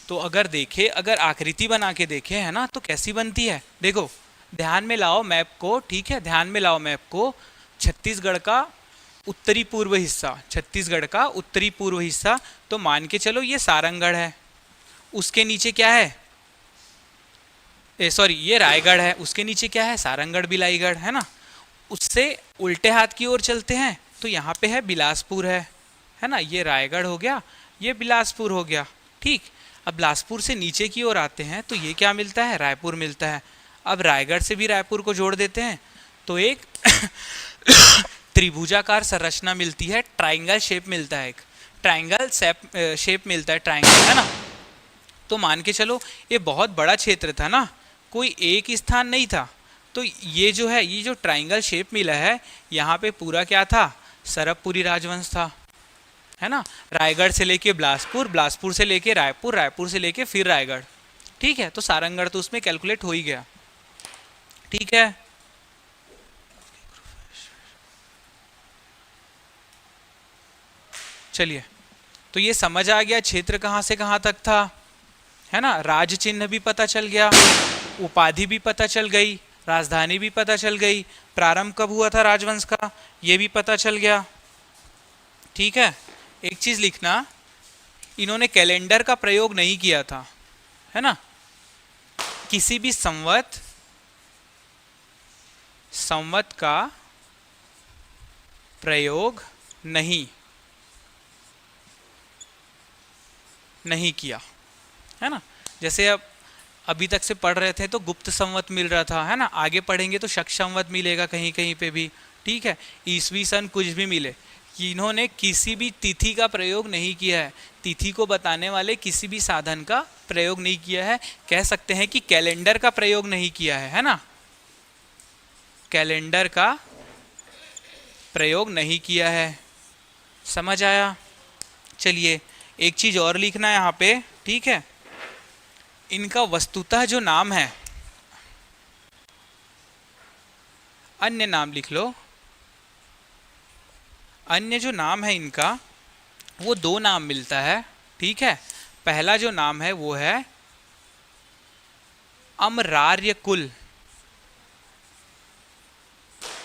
तो अगर देखे, अगर आकृति बना के देखे है ना, तो कैसी बनती है, देखो ध्यान में लाओ मैप को, ठीक है, ध्यान में लाओ मैप को। छत्तीसगढ़ का उत्तरी पूर्व हिस्सा, छत्तीसगढ़ का उत्तरी पूर्व हिस्सा, तो मान के चलो ये सारंगढ़ है, उसके नीचे क्या है, सॉरी ये रायगढ़ है, उसके नीचे क्या है, सारंगढ़ बिलाईगढ़, है ना। उससे उल्टे हाथ की ओर चलते हैं तो यहाँ पे है बिलासपुर है ना, ये रायगढ़ हो गया, ये बिलासपुर हो गया, ठीक। अब बिलासपुर से नीचे की ओर आते हैं तो ये क्या मिलता है, रायपुर मिलता है। अब रायगढ़ से भी रायपुर को जोड़ देते हैं तो एक त्रिभुजाकार संरचना मिलती है, ट्राइंगल शेप मिलता है, एक ट्राइंगल शेप मिलता है, ट्राइंगल, है ना। तो मान के चलो ये बहुत बड़ा क्षेत्र था ना, कोई एक स्थान नहीं था, तो ये जो है, ये जो ट्राइंगल शेप मिला है, यहाँ पे पूरा क्या था, सरबपुरी राजवंश था, है ना। रायगढ़ से लेके बिलासपुर, बिलासपुर से लेके रायपुर, रायपुर से लेके फिर रायगढ़, ठीक है। तो सारंगढ़ तो उसमें कैलकुलेट हो ही गया, ठीक है। चलिए, तो ये समझ आ गया क्षेत्र कहाँ से कहाँ तक था, है ना। राज चिन्ह भी पता चल गया, उपाधि भी पता चल गई, राजधानी भी पता चल गई, प्रारंभ कब हुआ था राजवंश का ये भी पता चल गया, ठीक है। एक चीज लिखना, इन्होंने कैलेंडर का प्रयोग नहीं किया था, है ना। किसी भी संवत का प्रयोग नहीं किया, है ना। जैसे अब अभी तक से पढ़ रहे थे तो गुप्त संवत मिल रहा था, है ना, आगे पढ़ेंगे तो शक संवत मिलेगा कहीं कहीं पे भी, ठीक है। ईसवी सन कुछ भी मिले, इन्होंने किसी भी तिथि का प्रयोग नहीं किया है, तिथि को बताने वाले किसी भी साधन का प्रयोग नहीं किया है। कह सकते हैं कि कैलेंडर का प्रयोग नहीं किया है ना, कैलेंडर का प्रयोग नहीं किया है, समझ आया। चलिए, एक चीज और लिखना है यहाँ पे, ठीक है। इनका वस्तुतः जो नाम है, अन्य नाम लिख लो, अन्य जो नाम है इनका वो दो नाम मिलता है, ठीक है। पहला जो नाम है वो है अमरार्य कुल,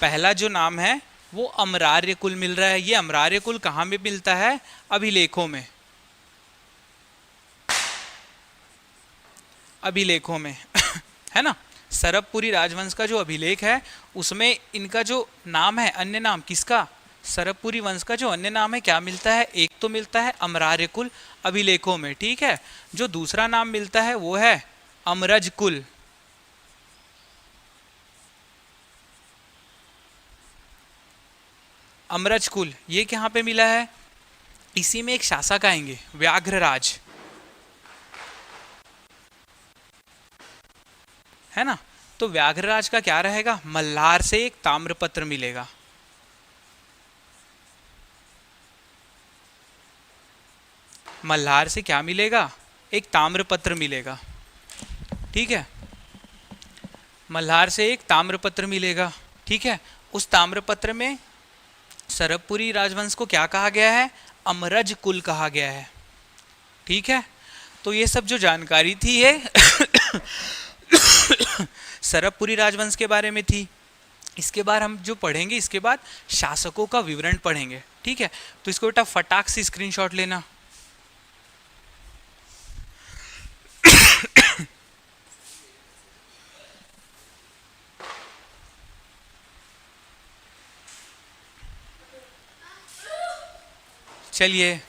पहला जो नाम है वो अमरार्य कुल मिल रहा है। ये अमरार्य कुल कहाँ में मिलता है, अभिलेखों में, अभिलेखों में है ना। सरबपुरी राजवंश का जो अभिलेख है उसमें इनका जो नाम है, अन्य नाम किसका, सरबपुरी वंश का जो अन्य नाम है क्या मिलता है, एक तो मिलता है अमरार्य कुल अभिलेखों में, ठीक है। जो दूसरा नाम मिलता है वो है अमरज कुल, अमरज कुल, ये कहाँ पे मिला है, इसी में एक शासक आएंगे व्याघ्रराज, है ना। तो व्याघ्रराज का क्या रहेगा, मल्हार से एक ताम्रपत्र मिलेगा, मल्हार से क्या मिलेगा, एक ताम्रपत्र मिलेगा, ठीक है। मल्हार से एक ताम्रपत्र मिलेगा, ठीक है। उस ताम्रपत्र में सरबपुरी राजवंश को क्या कहा गया है, अमरज कुल कहा गया है, ठीक है। तो ये सब जो जानकारी थी ये सरबपुरी राजवंश के बारे में थी। इसके बाद हम जो पढ़ेंगे, इसके बाद शासकों का विवरण पढ़ेंगे, ठीक है। तो इसको बेटा फटाक से स्क्रीनशॉट लेना। चलिए,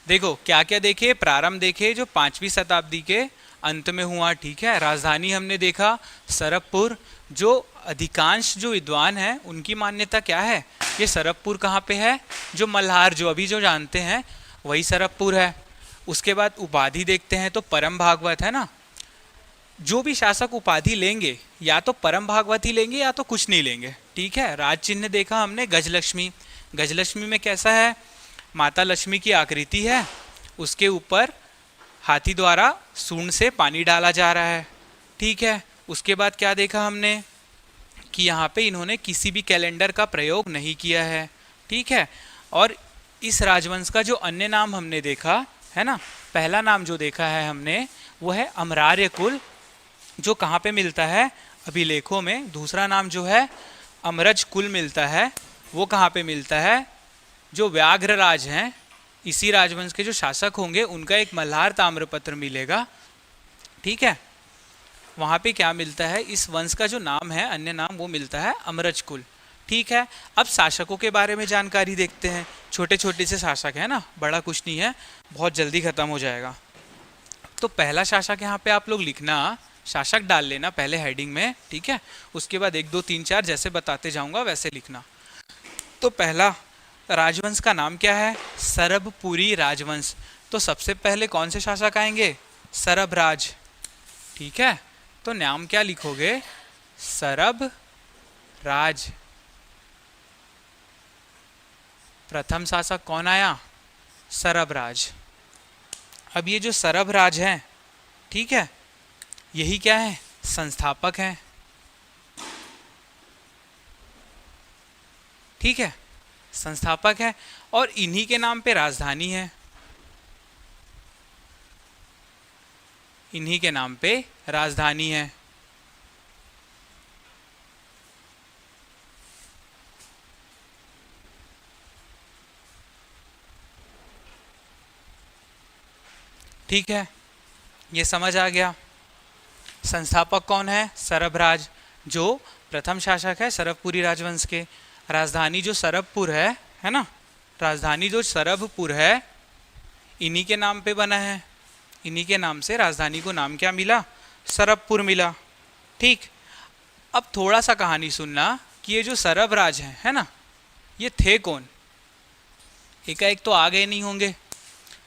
देखो क्या क्या देखे, प्रारंभ देखे जो 5वीं शताब्दी के अंत में हुआ, ठीक है। राजधानी हमने देखा सरबपुर, जो अधिकांश जो विद्वान हैं उनकी मान्यता क्या है, ये सरबपुर कहाँ पे है, जो मल्हार जो अभी जो जानते हैं वही सरबपुर है। उसके बाद उपाधि देखते हैं तो परम भागवत, है ना। जो भी शासक उपाधि लेंगे या तो परम भागवत ही लेंगे या तो कुछ नहीं लेंगे, ठीक है। राज चिन्ह देखा हमने गजलक्ष्मी, गजलक्ष्मी में कैसा है, माता लक्ष्मी की आकृति है, उसके ऊपर हाथी द्वारा सूंड से पानी डाला जा रहा है, ठीक है। उसके बाद क्या देखा हमने कि यहाँ पे इन्होंने किसी भी कैलेंडर का प्रयोग नहीं किया है, ठीक है। और इस राजवंश का जो अन्य नाम हमने देखा है ना, पहला नाम जो देखा है हमने वो है अमरार्य कुल, जो कहाँ पे मिलता है, अभिलेखों में। दूसरा नाम जो है अमरज कुल मिलता है, वो कहाँ पे मिलता है, जो व्याघ्रराज हैं, इसी राजवंश के जो शासक होंगे उनका एक मल्हार ताम्रपत्र मिलेगा। ठीक है, वहाँ पे क्या मिलता है, इस वंश का जो नाम है, अन्य नाम, वो मिलता है अमरज कुल। ठीक है, अब शासकों के बारे में जानकारी देखते हैं। छोटे छोटे से शासक है ना, बड़ा कुछ नहीं है, बहुत जल्दी खत्म हो जाएगा। तो पहला शासक यहाँ पे आप लोग लिखना, शासक डाल लेना पहले हेडिंग में। ठीक है, उसके बाद 1 2 3 4 जैसे बताते जाऊंगा वैसे लिखना। तो पहला राजवंश का नाम क्या है, सरभपुरी राजवंश। तो सबसे पहले कौन से शासक आएंगे, सरभ राज। ठीक है, तो नाम क्या लिखोगे, सरभ राज। प्रथम शासक कौन आया, सरभ राज। अब ये जो सरभ राज है, ठीक है, यही क्या है, संस्थापक हैं। ठीक है, संस्थापक है, और इन्हीं के नाम पे राजधानी है, इन्हीं के नाम पे राजधानी है। ठीक है, ये समझ आ गया। संस्थापक कौन है, सरभराज, जो प्रथम शासक है सरभपुरी राजवंश के। राजधानी जो सरभपुर है ना, राजधानी जो सरभपुर है, इन्हीं के नाम पे बना है, इन्हीं के नाम से राजधानी को नाम क्या मिला, सरभपुर मिला। ठीक, अब थोड़ा सा कहानी सुनना कि ये जो सरभराज है ना, ये थे कौन। एकाएक तो आ गए नहीं होंगे।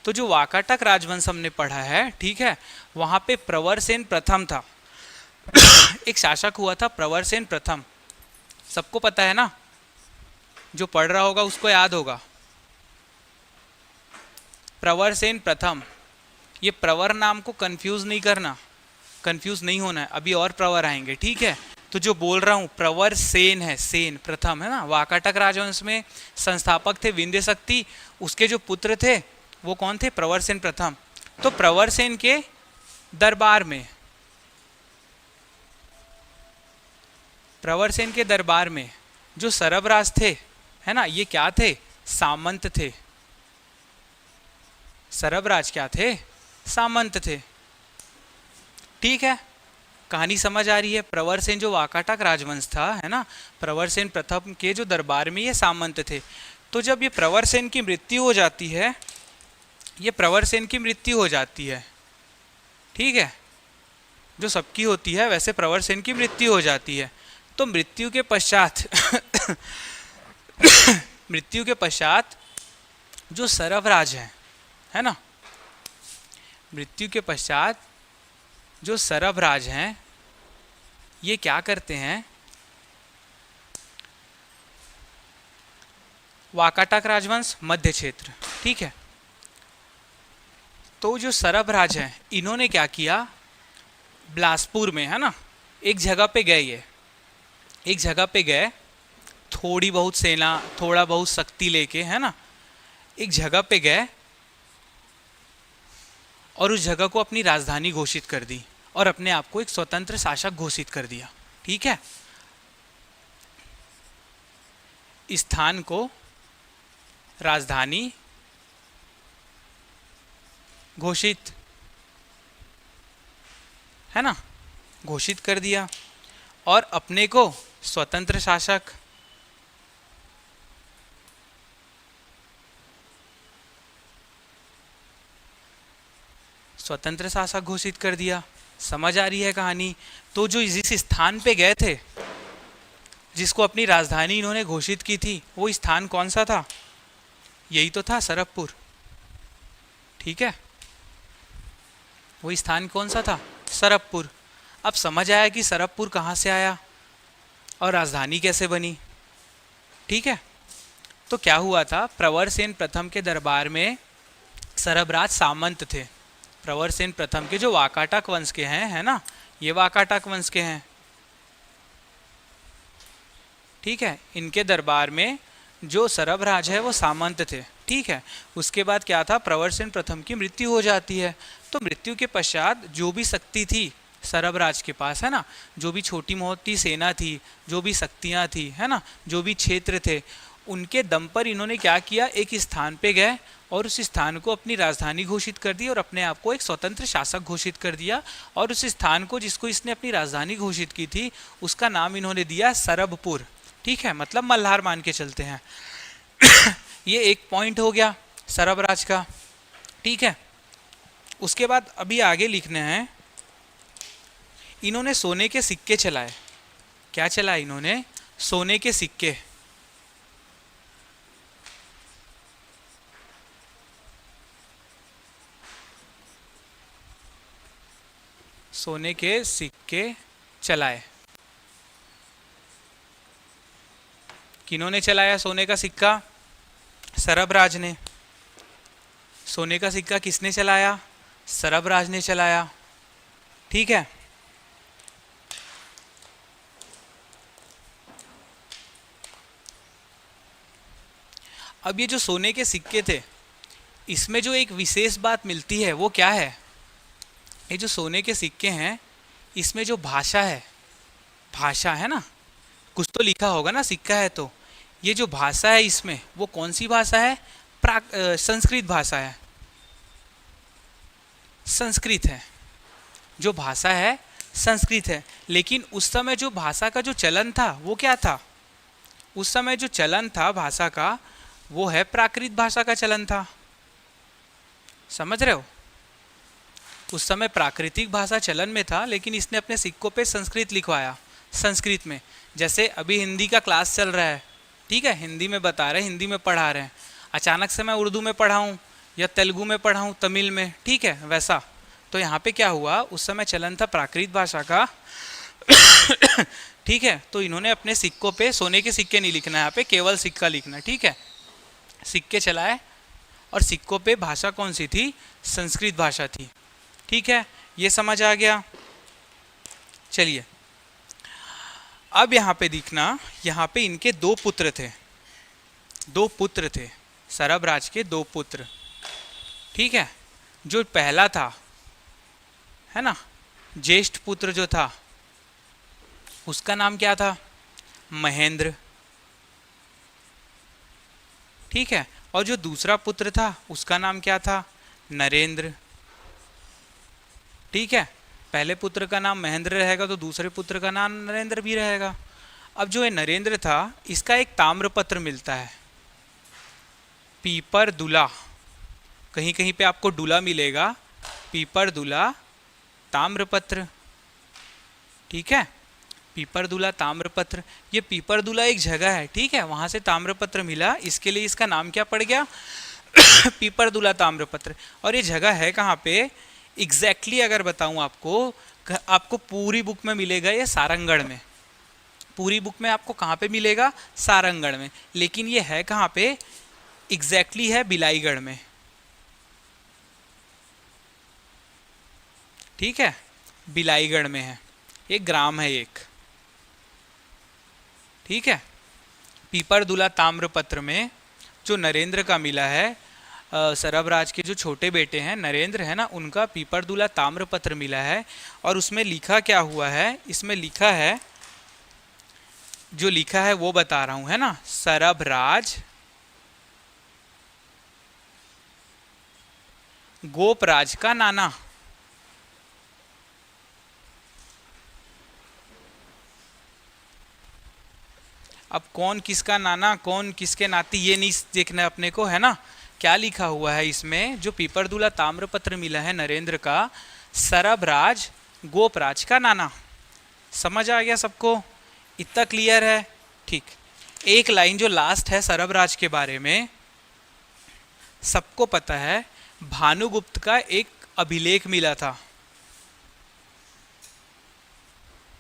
तो जो वाकाटक राजवंश हमने पढ़ा है, ठीक है, वहां पे प्रवरसेन प्रथम था। एक शासक हुआ था प्रवरसेन प्रथम, सबको पता है ना, जो पढ़ रहा होगा उसको याद होगा। प्रवरसेन प्रथम, ये प्रवर नाम को कंफ्यूज नहीं करना, कंफ्यूज नहीं होना है, अभी और प्रवर आएंगे। ठीक है, तो जो बोल रहा हूँ प्रवर सेन है, सेन प्रथम है ना। वाकाटक राजवंश में संस्थापक थे विंध्य शक्ति, उसके जो पुत्र थे वो कौन थे, प्रवरसेन प्रथम। तो प्रवरसेन के दरबार में, प्रवरसेन के दरबार में जो सरभराज थे, है ना, ये क्या थे, सामंत थे। सरभराज क्या थे, सामंत थे। ठीक है, कहानी समझ आ रही है। प्रवरसेन जो वाकाटक राजवंश था, है ना, प्रवरसेन प्रथम के जो दरबार में ये सामंत थे। तो जब ये प्रवरसेन की मृत्यु हो जाती है, ये प्रवरसेन की मृत्यु हो जाती है, ठीक है, जो सबकी होती है वैसे प्रवरसेन की मृत्यु हो जाती है। तो मृत्यु के पश्चात मृत्यु के पश्चात जो सरभराज है ना, मृत्यु के पश्चात जो सरभराज हैं, ये क्या करते हैं, वाकाटक राजवंश मध्य क्षेत्र, ठीक है। तो जो सरभराज हैं, इन्होंने क्या किया, बिलासपुर में, है ना, एक जगह पे गए, ये एक जगह पे गए, थोड़ी बहुत सेना, थोड़ा बहुत शक्ति लेके, है ना, एक जगह पे गए और उस जगह को अपनी राजधानी घोषित कर दी और अपने आप को एक स्वतंत्र शासक घोषित कर दिया। ठीक है, स्थान को राजधानी घोषित, है ना, घोषित कर दिया और अपने को स्वतंत्र शासक, स्वतंत्र शासक घोषित कर दिया। समझ आ रही है कहानी। तो जो जिस स्थान पे गए थे, जिसको अपनी राजधानी इन्होंने घोषित की थी, वो स्थान कौन सा था, यही तो था सरभपुर। ठीक है, वो स्थान कौन सा था, सरभपुर। अब समझ आया कि सरभपुर कहाँ से आया और राजधानी कैसे बनी। ठीक है, तो क्या हुआ था, प्रवरसेन प्रथम के दरबार में सरभराज सामंत थे। प्रवरसेन प्रथम के जो वाकाटक वंश के हैं, है ना, ये वाकाटक वंश के हैं। ठीक है, इनके दरबार में जो सरभराज है वो सामंत थे। ठीक है। उसके बाद क्या था, प्रवरसेन प्रथम की मृत्यु हो जाती है। तो मृत्यु के पश्चात जो भी शक्ति थी सरभराज के पास, है ना, जो भी छोटी मोटी सेना थी, जो भी शक्तियाँ थी, है ना, जो भी क्षेत्र थे, उनके दम पर इन्होंने क्या किया, एक स्थान पे गए और उस स्थान को अपनी राजधानी घोषित कर दी और अपने आप को एक स्वतंत्र शासक घोषित कर दिया। और उस स्थान को जिसको इसने अपनी राजधानी घोषित की थी उसका नाम इन्होंने दिया सरभपुर, ठीक है, मतलब मल्हार मान के चलते हैं। ये एक पॉइंट हो गया सरभराज का, ठीक है। उसके बाद अभी आगे लिखने हैं, इन्होंने सोने के सिक्के चलाए। क्या चलाए इन्होंने, सोने के सिक्के। सोने के सिक्के चलाए। किन्होंने चलाया सोने का सिक्का, सरभराज ने। सोने का सिक्का किसने चलाया, सरभराज ने चलाया, ठीक है। अब ये जो सोने के सिक्के थे इसमें जो एक विशेष बात मिलती है वो क्या है, ये जो सोने के सिक्के हैं इसमें जो भाषा है, भाषा है ना, कुछ तो लिखा होगा ना, सिक्का है तो ये जो भाषा है इसमें वो कौन सी भाषा है, संस्कृत भाषा है, संस्कृत है, जो भाषा है संस्कृत है। लेकिन उस समय जो भाषा का जो चलन था वो क्या था, उस समय जो चलन था भाषा का वो है प्राकृत भाषा का चलन था, समझ रहे हो। उस समय प्राकृतिक भाषा चलन में था लेकिन इसने अपने सिक्कों पे संस्कृत लिखवाया, संस्कृत में। जैसे अभी हिंदी का क्लास चल रहा है, ठीक है, हिंदी में बता रहे हैं, हिंदी में पढ़ा रहे हैं, अचानक से मैं उर्दू में पढ़ाऊँ या तेलुगु में पढ़ाऊँ, तमिल में, ठीक है, वैसा। तो यहाँ पे क्या हुआ, उस समय चलन था प्राकृत भाषा का, ठीक है। तो इन्होंने अपने सिक्कों पे सोने के सिक्के नहीं लिखना है, यहाँ पे केवल सिक्का लिखना, ठीक है। सिक्के चलाए और सिक्कों पे भाषा कौन सी थी, संस्कृत भाषा थी, ठीक है। ये समझ आ गया। चलिए अब यहाँ पे दिखना, यहाँ पे इनके दो पुत्र थे, दो पुत्र थे सरभराज के, दो पुत्र, ठीक है। जो पहला था, है ना, ज्येष्ठ पुत्र जो था उसका नाम क्या था, महेंद्र, ठीक है। और जो दूसरा पुत्र था उसका नाम क्या था, नरेंद्र, ठीक है। पहले पुत्र का नाम महेंद्र रहेगा तो दूसरे पुत्र का नाम नरेंद्र भी रहेगा। अब जो ये नरेंद्र था इसका एक ताम्रपत्र मिलता है, पीपर दुला, कहीं कहीं पे आपको डुला मिलेगा, पीपर दुला ताम्रपत्र, ठीक है, पीपर दुला ताम्रपत्र। ये पीपर दुला एक जगह है, ठीक है, वहां से ताम्रपत्र मिला, इसके लिए इसका नाम क्या पड़ गया, पीपर दुला ताम्रपत्र। और ये जगह है कहाँ पे एग्जैक्टली अगर बताऊं आपको, आपको पूरी बुक में मिलेगा ये सारंगढ़ में, पूरी बुक में आपको कहाँ पे मिलेगा, सारंगढ़ में। लेकिन ये है कहाँ पे, एग्जैक्टली है बिलाईगढ़ में, ठीक है, बिलाईगढ़ में है, एक ग्राम है एक, ठीक है। पीपर दुला ताम्रपत्र में जो नरेंद्र का मिला है, सरभराज के जो छोटे बेटे हैं नरेंद्र, है ना, उनका पीपर दुला ताम्रपत्र मिला है। और उसमें लिखा क्या हुआ है, इसमें लिखा है, जो लिखा है वो बता रहा हूं, है ना, सरभराज गोपराज का नाना। अब कौन किसका नाना, कौन किसके नाती, ये नहीं देखना अपने को, है ना। क्या लिखा हुआ है इसमें, जो पीपरदुला ताम्रपत्र मिला है नरेंद्र का, सरभराज गोपराज का नाना। समझ आ गया सबको, इतना क्लियर है, ठीक। एक लाइन जो लास्ट है सरभराज के बारे में, सबको पता है, भानुगुप्त का एक अभिलेख मिला था।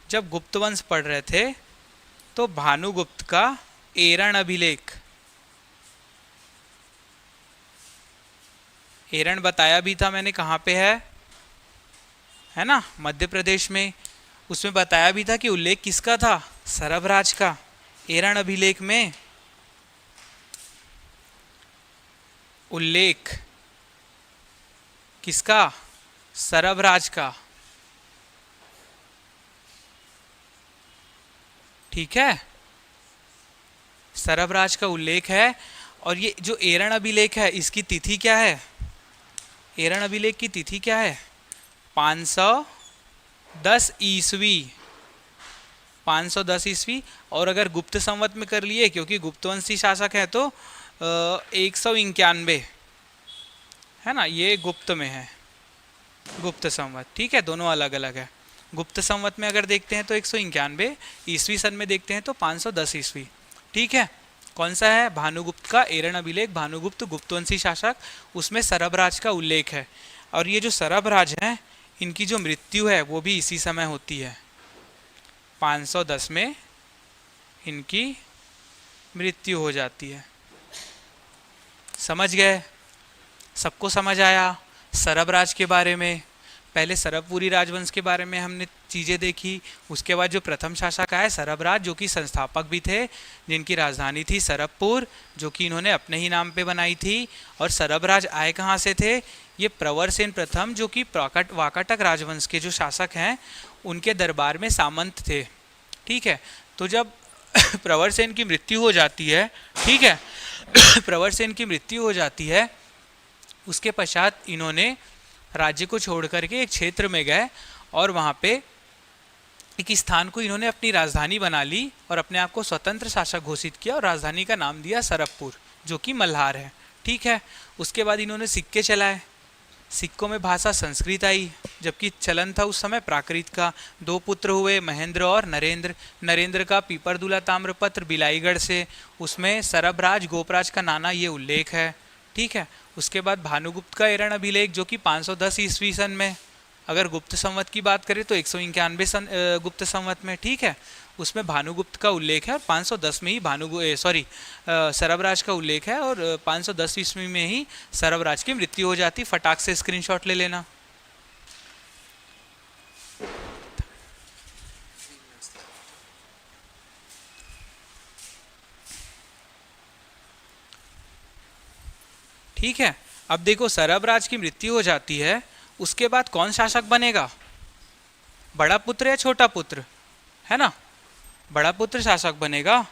जब गुप्त वंश पढ़ रहे थे तो भानुगुप्त का एरण अभिलेख, एरण बताया भी था मैंने कहाँ पे है ना, मध्य प्रदेश में। उसमें बताया भी था कि उल्लेख किसका था, सरभराज का, एरण अभिलेख में। उल्लेख किसका? सरभराज का। ठीक है, सरभराज का उल्लेख है। और ये जो एरण अभिलेख है इसकी तिथि क्या है? एरण अभिलेख की तिथि क्या है? 510 ईस्वी। 510 ईस्वी। और अगर गुप्त संवत में कर लिए, क्योंकि गुप्तवंशी शासक है, तो 191 है ना, ये गुप्त में है, गुप्त संवत। ठीक है, दोनों अलग अलग है। गुप्त संवत में अगर देखते हैं तो 191 ईस्वी सन में देखते हैं तो 510 ईस्वी। ठीक है, कौन सा है? भानुगुप्त का एरण अभिलेख, भानुगुप्त गुप्तवंशी शासक, उसमें सरभराज का उल्लेख है। और ये जो सरभराज हैं, इनकी जो मृत्यु है वो भी इसी समय होती है, 510 में इनकी मृत्यु हो जाती है। समझ गए? सबको समझ आया सरभराज के बारे में? पहले सरभपुरी राजवंश के बारे में हमने चीज़ें देखी। उसके बाद जो प्रथम शासक आए सरभराज, जो कि संस्थापक भी थे, जिनकी राजधानी थी सरभपुर, जो कि इन्होंने अपने ही नाम पे बनाई थी। और सरभराज आए कहाँ से थे? ये प्रवरसेन प्रथम, जो कि वाकाटक राजवंश के जो शासक हैं, उनके दरबार में सामंत थे। ठीक है, तो जब प्रवरसेन की मृत्यु हो जाती है, ठीक है, प्रवरसेन की मृत्यु हो जाती है, उसके पश्चात इन्होंने राज्य को छोड़ करके एक क्षेत्र में गए और वहाँ पे एक स्थान को इन्होंने अपनी राजधानी बना ली और अपने आप को स्वतंत्र शासक घोषित किया और राजधानी का नाम दिया सरभपुर, जो कि मल्हार है। ठीक है, उसके बाद इन्होंने सिक्के चलाए। सिक्कों में भाषा संस्कृत आई, जबकि चलन था उस समय प्राकृत का। 2 पुत्र हुए, महेंद्र और नरेंद्र। नरेंद्र का पीपरदुला ताम्रपत्र बिलाईगढ़ से, उसमें सरभराज गोपराज का नाना ये उल्लेख है। ठीक है, उसके बाद भानुगुप्त का एरण अभिलेख, जो कि 510 ईस्वी सन में, अगर गुप्त संवत की बात करें तो 191 गुप्त संवत में। ठीक है, उसमें भानुगुप्त का उल्लेख है और 510 में ही सरभराज का उल्लेख है और 510 ईस्वी में ही सरभराज की मृत्यु हो जाती। फटाक से स्क्रीनशॉट ले लेना। ठीक है, अब देखो सरभराज की मृत्यु हो जाती है, उसके बाद कौन शासक बनेगा? बड़ा पुत्र या छोटा पुत्र? है ना, बड़ा पुत्र शासक बनेगा।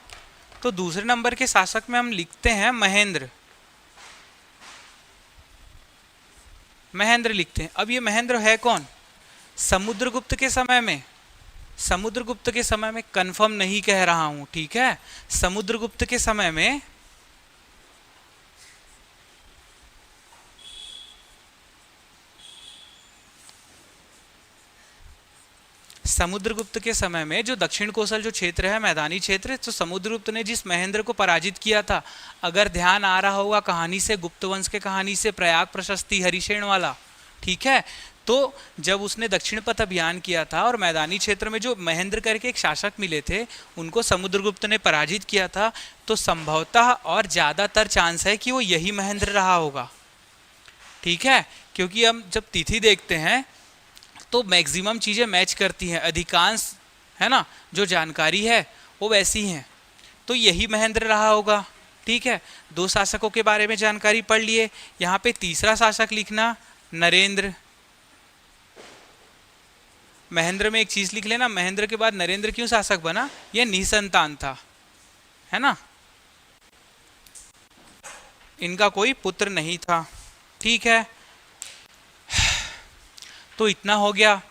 तो दूसरे नंबर के शासक में हम लिखते हैं महेंद्र। महेंद्र लिखते हैं। अब ये महेंद्र है कौन? समुद्रगुप्त के समय में, समुद्रगुप्त के समय में, कंफर्म नहीं कह रहा हूं, ठीक है, समुद्रगुप्त के समय में समुद्रगुप्त के समय में जो दक्षिण कोसल जो क्षेत्र है, मैदानी क्षेत्र, तो समुद्रगुप्त ने जिस महेंद्र को पराजित किया था, अगर ध्यान आ रहा होगा कहानी से, गुप्त वंश के कहानी से, प्रयाग प्रशस्ति हरिशेन वाला, ठीक है, तो जब उसने दक्षिण पथ अभियान किया था और मैदानी क्षेत्र में जो महेंद्र करके एक शासक मिले थे उनको समुद्रगुप्त ने पराजित किया था, तो संभवतः और ज़्यादातर चांस है कि वो यही महेंद्र रहा होगा। ठीक है, क्योंकि हम जब तिथि देखते हैं तो मैक्सिमम चीज़ें मैच करती हैं, अधिकांश, है ना, जो जानकारी है वो वैसी हैं, तो यही महेंद्र रहा होगा। ठीक है, 2 शासकों के बारे में जानकारी पढ़ लिए। यहाँ पे तीसरा शासक लिखना नरेंद्र। महेंद्र में एक चीज लिख लेना, महेंद्र के बाद नरेंद्र क्यों शासक बना? यह निसंतान था, है ना, इनका कोई पुत्र नहीं था। ठीक है, तो इतना हो गया।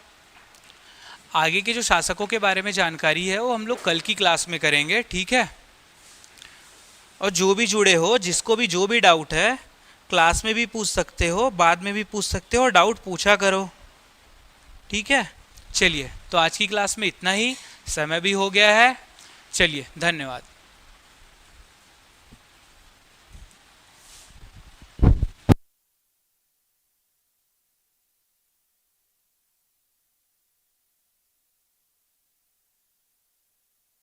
आगे के जो शासकों के बारे में जानकारी है वो हम लोग कल की क्लास में करेंगे। ठीक है, और जो भी जुड़े हो, जिसको भी जो भी डाउट है, क्लास में भी पूछ सकते हो, बाद में भी पूछ सकते हो, डाउट पूछा करो। ठीक है, चलिए, तो आज की क्लास में इतना ही, समय भी हो गया है। चलिए, धन्यवाद।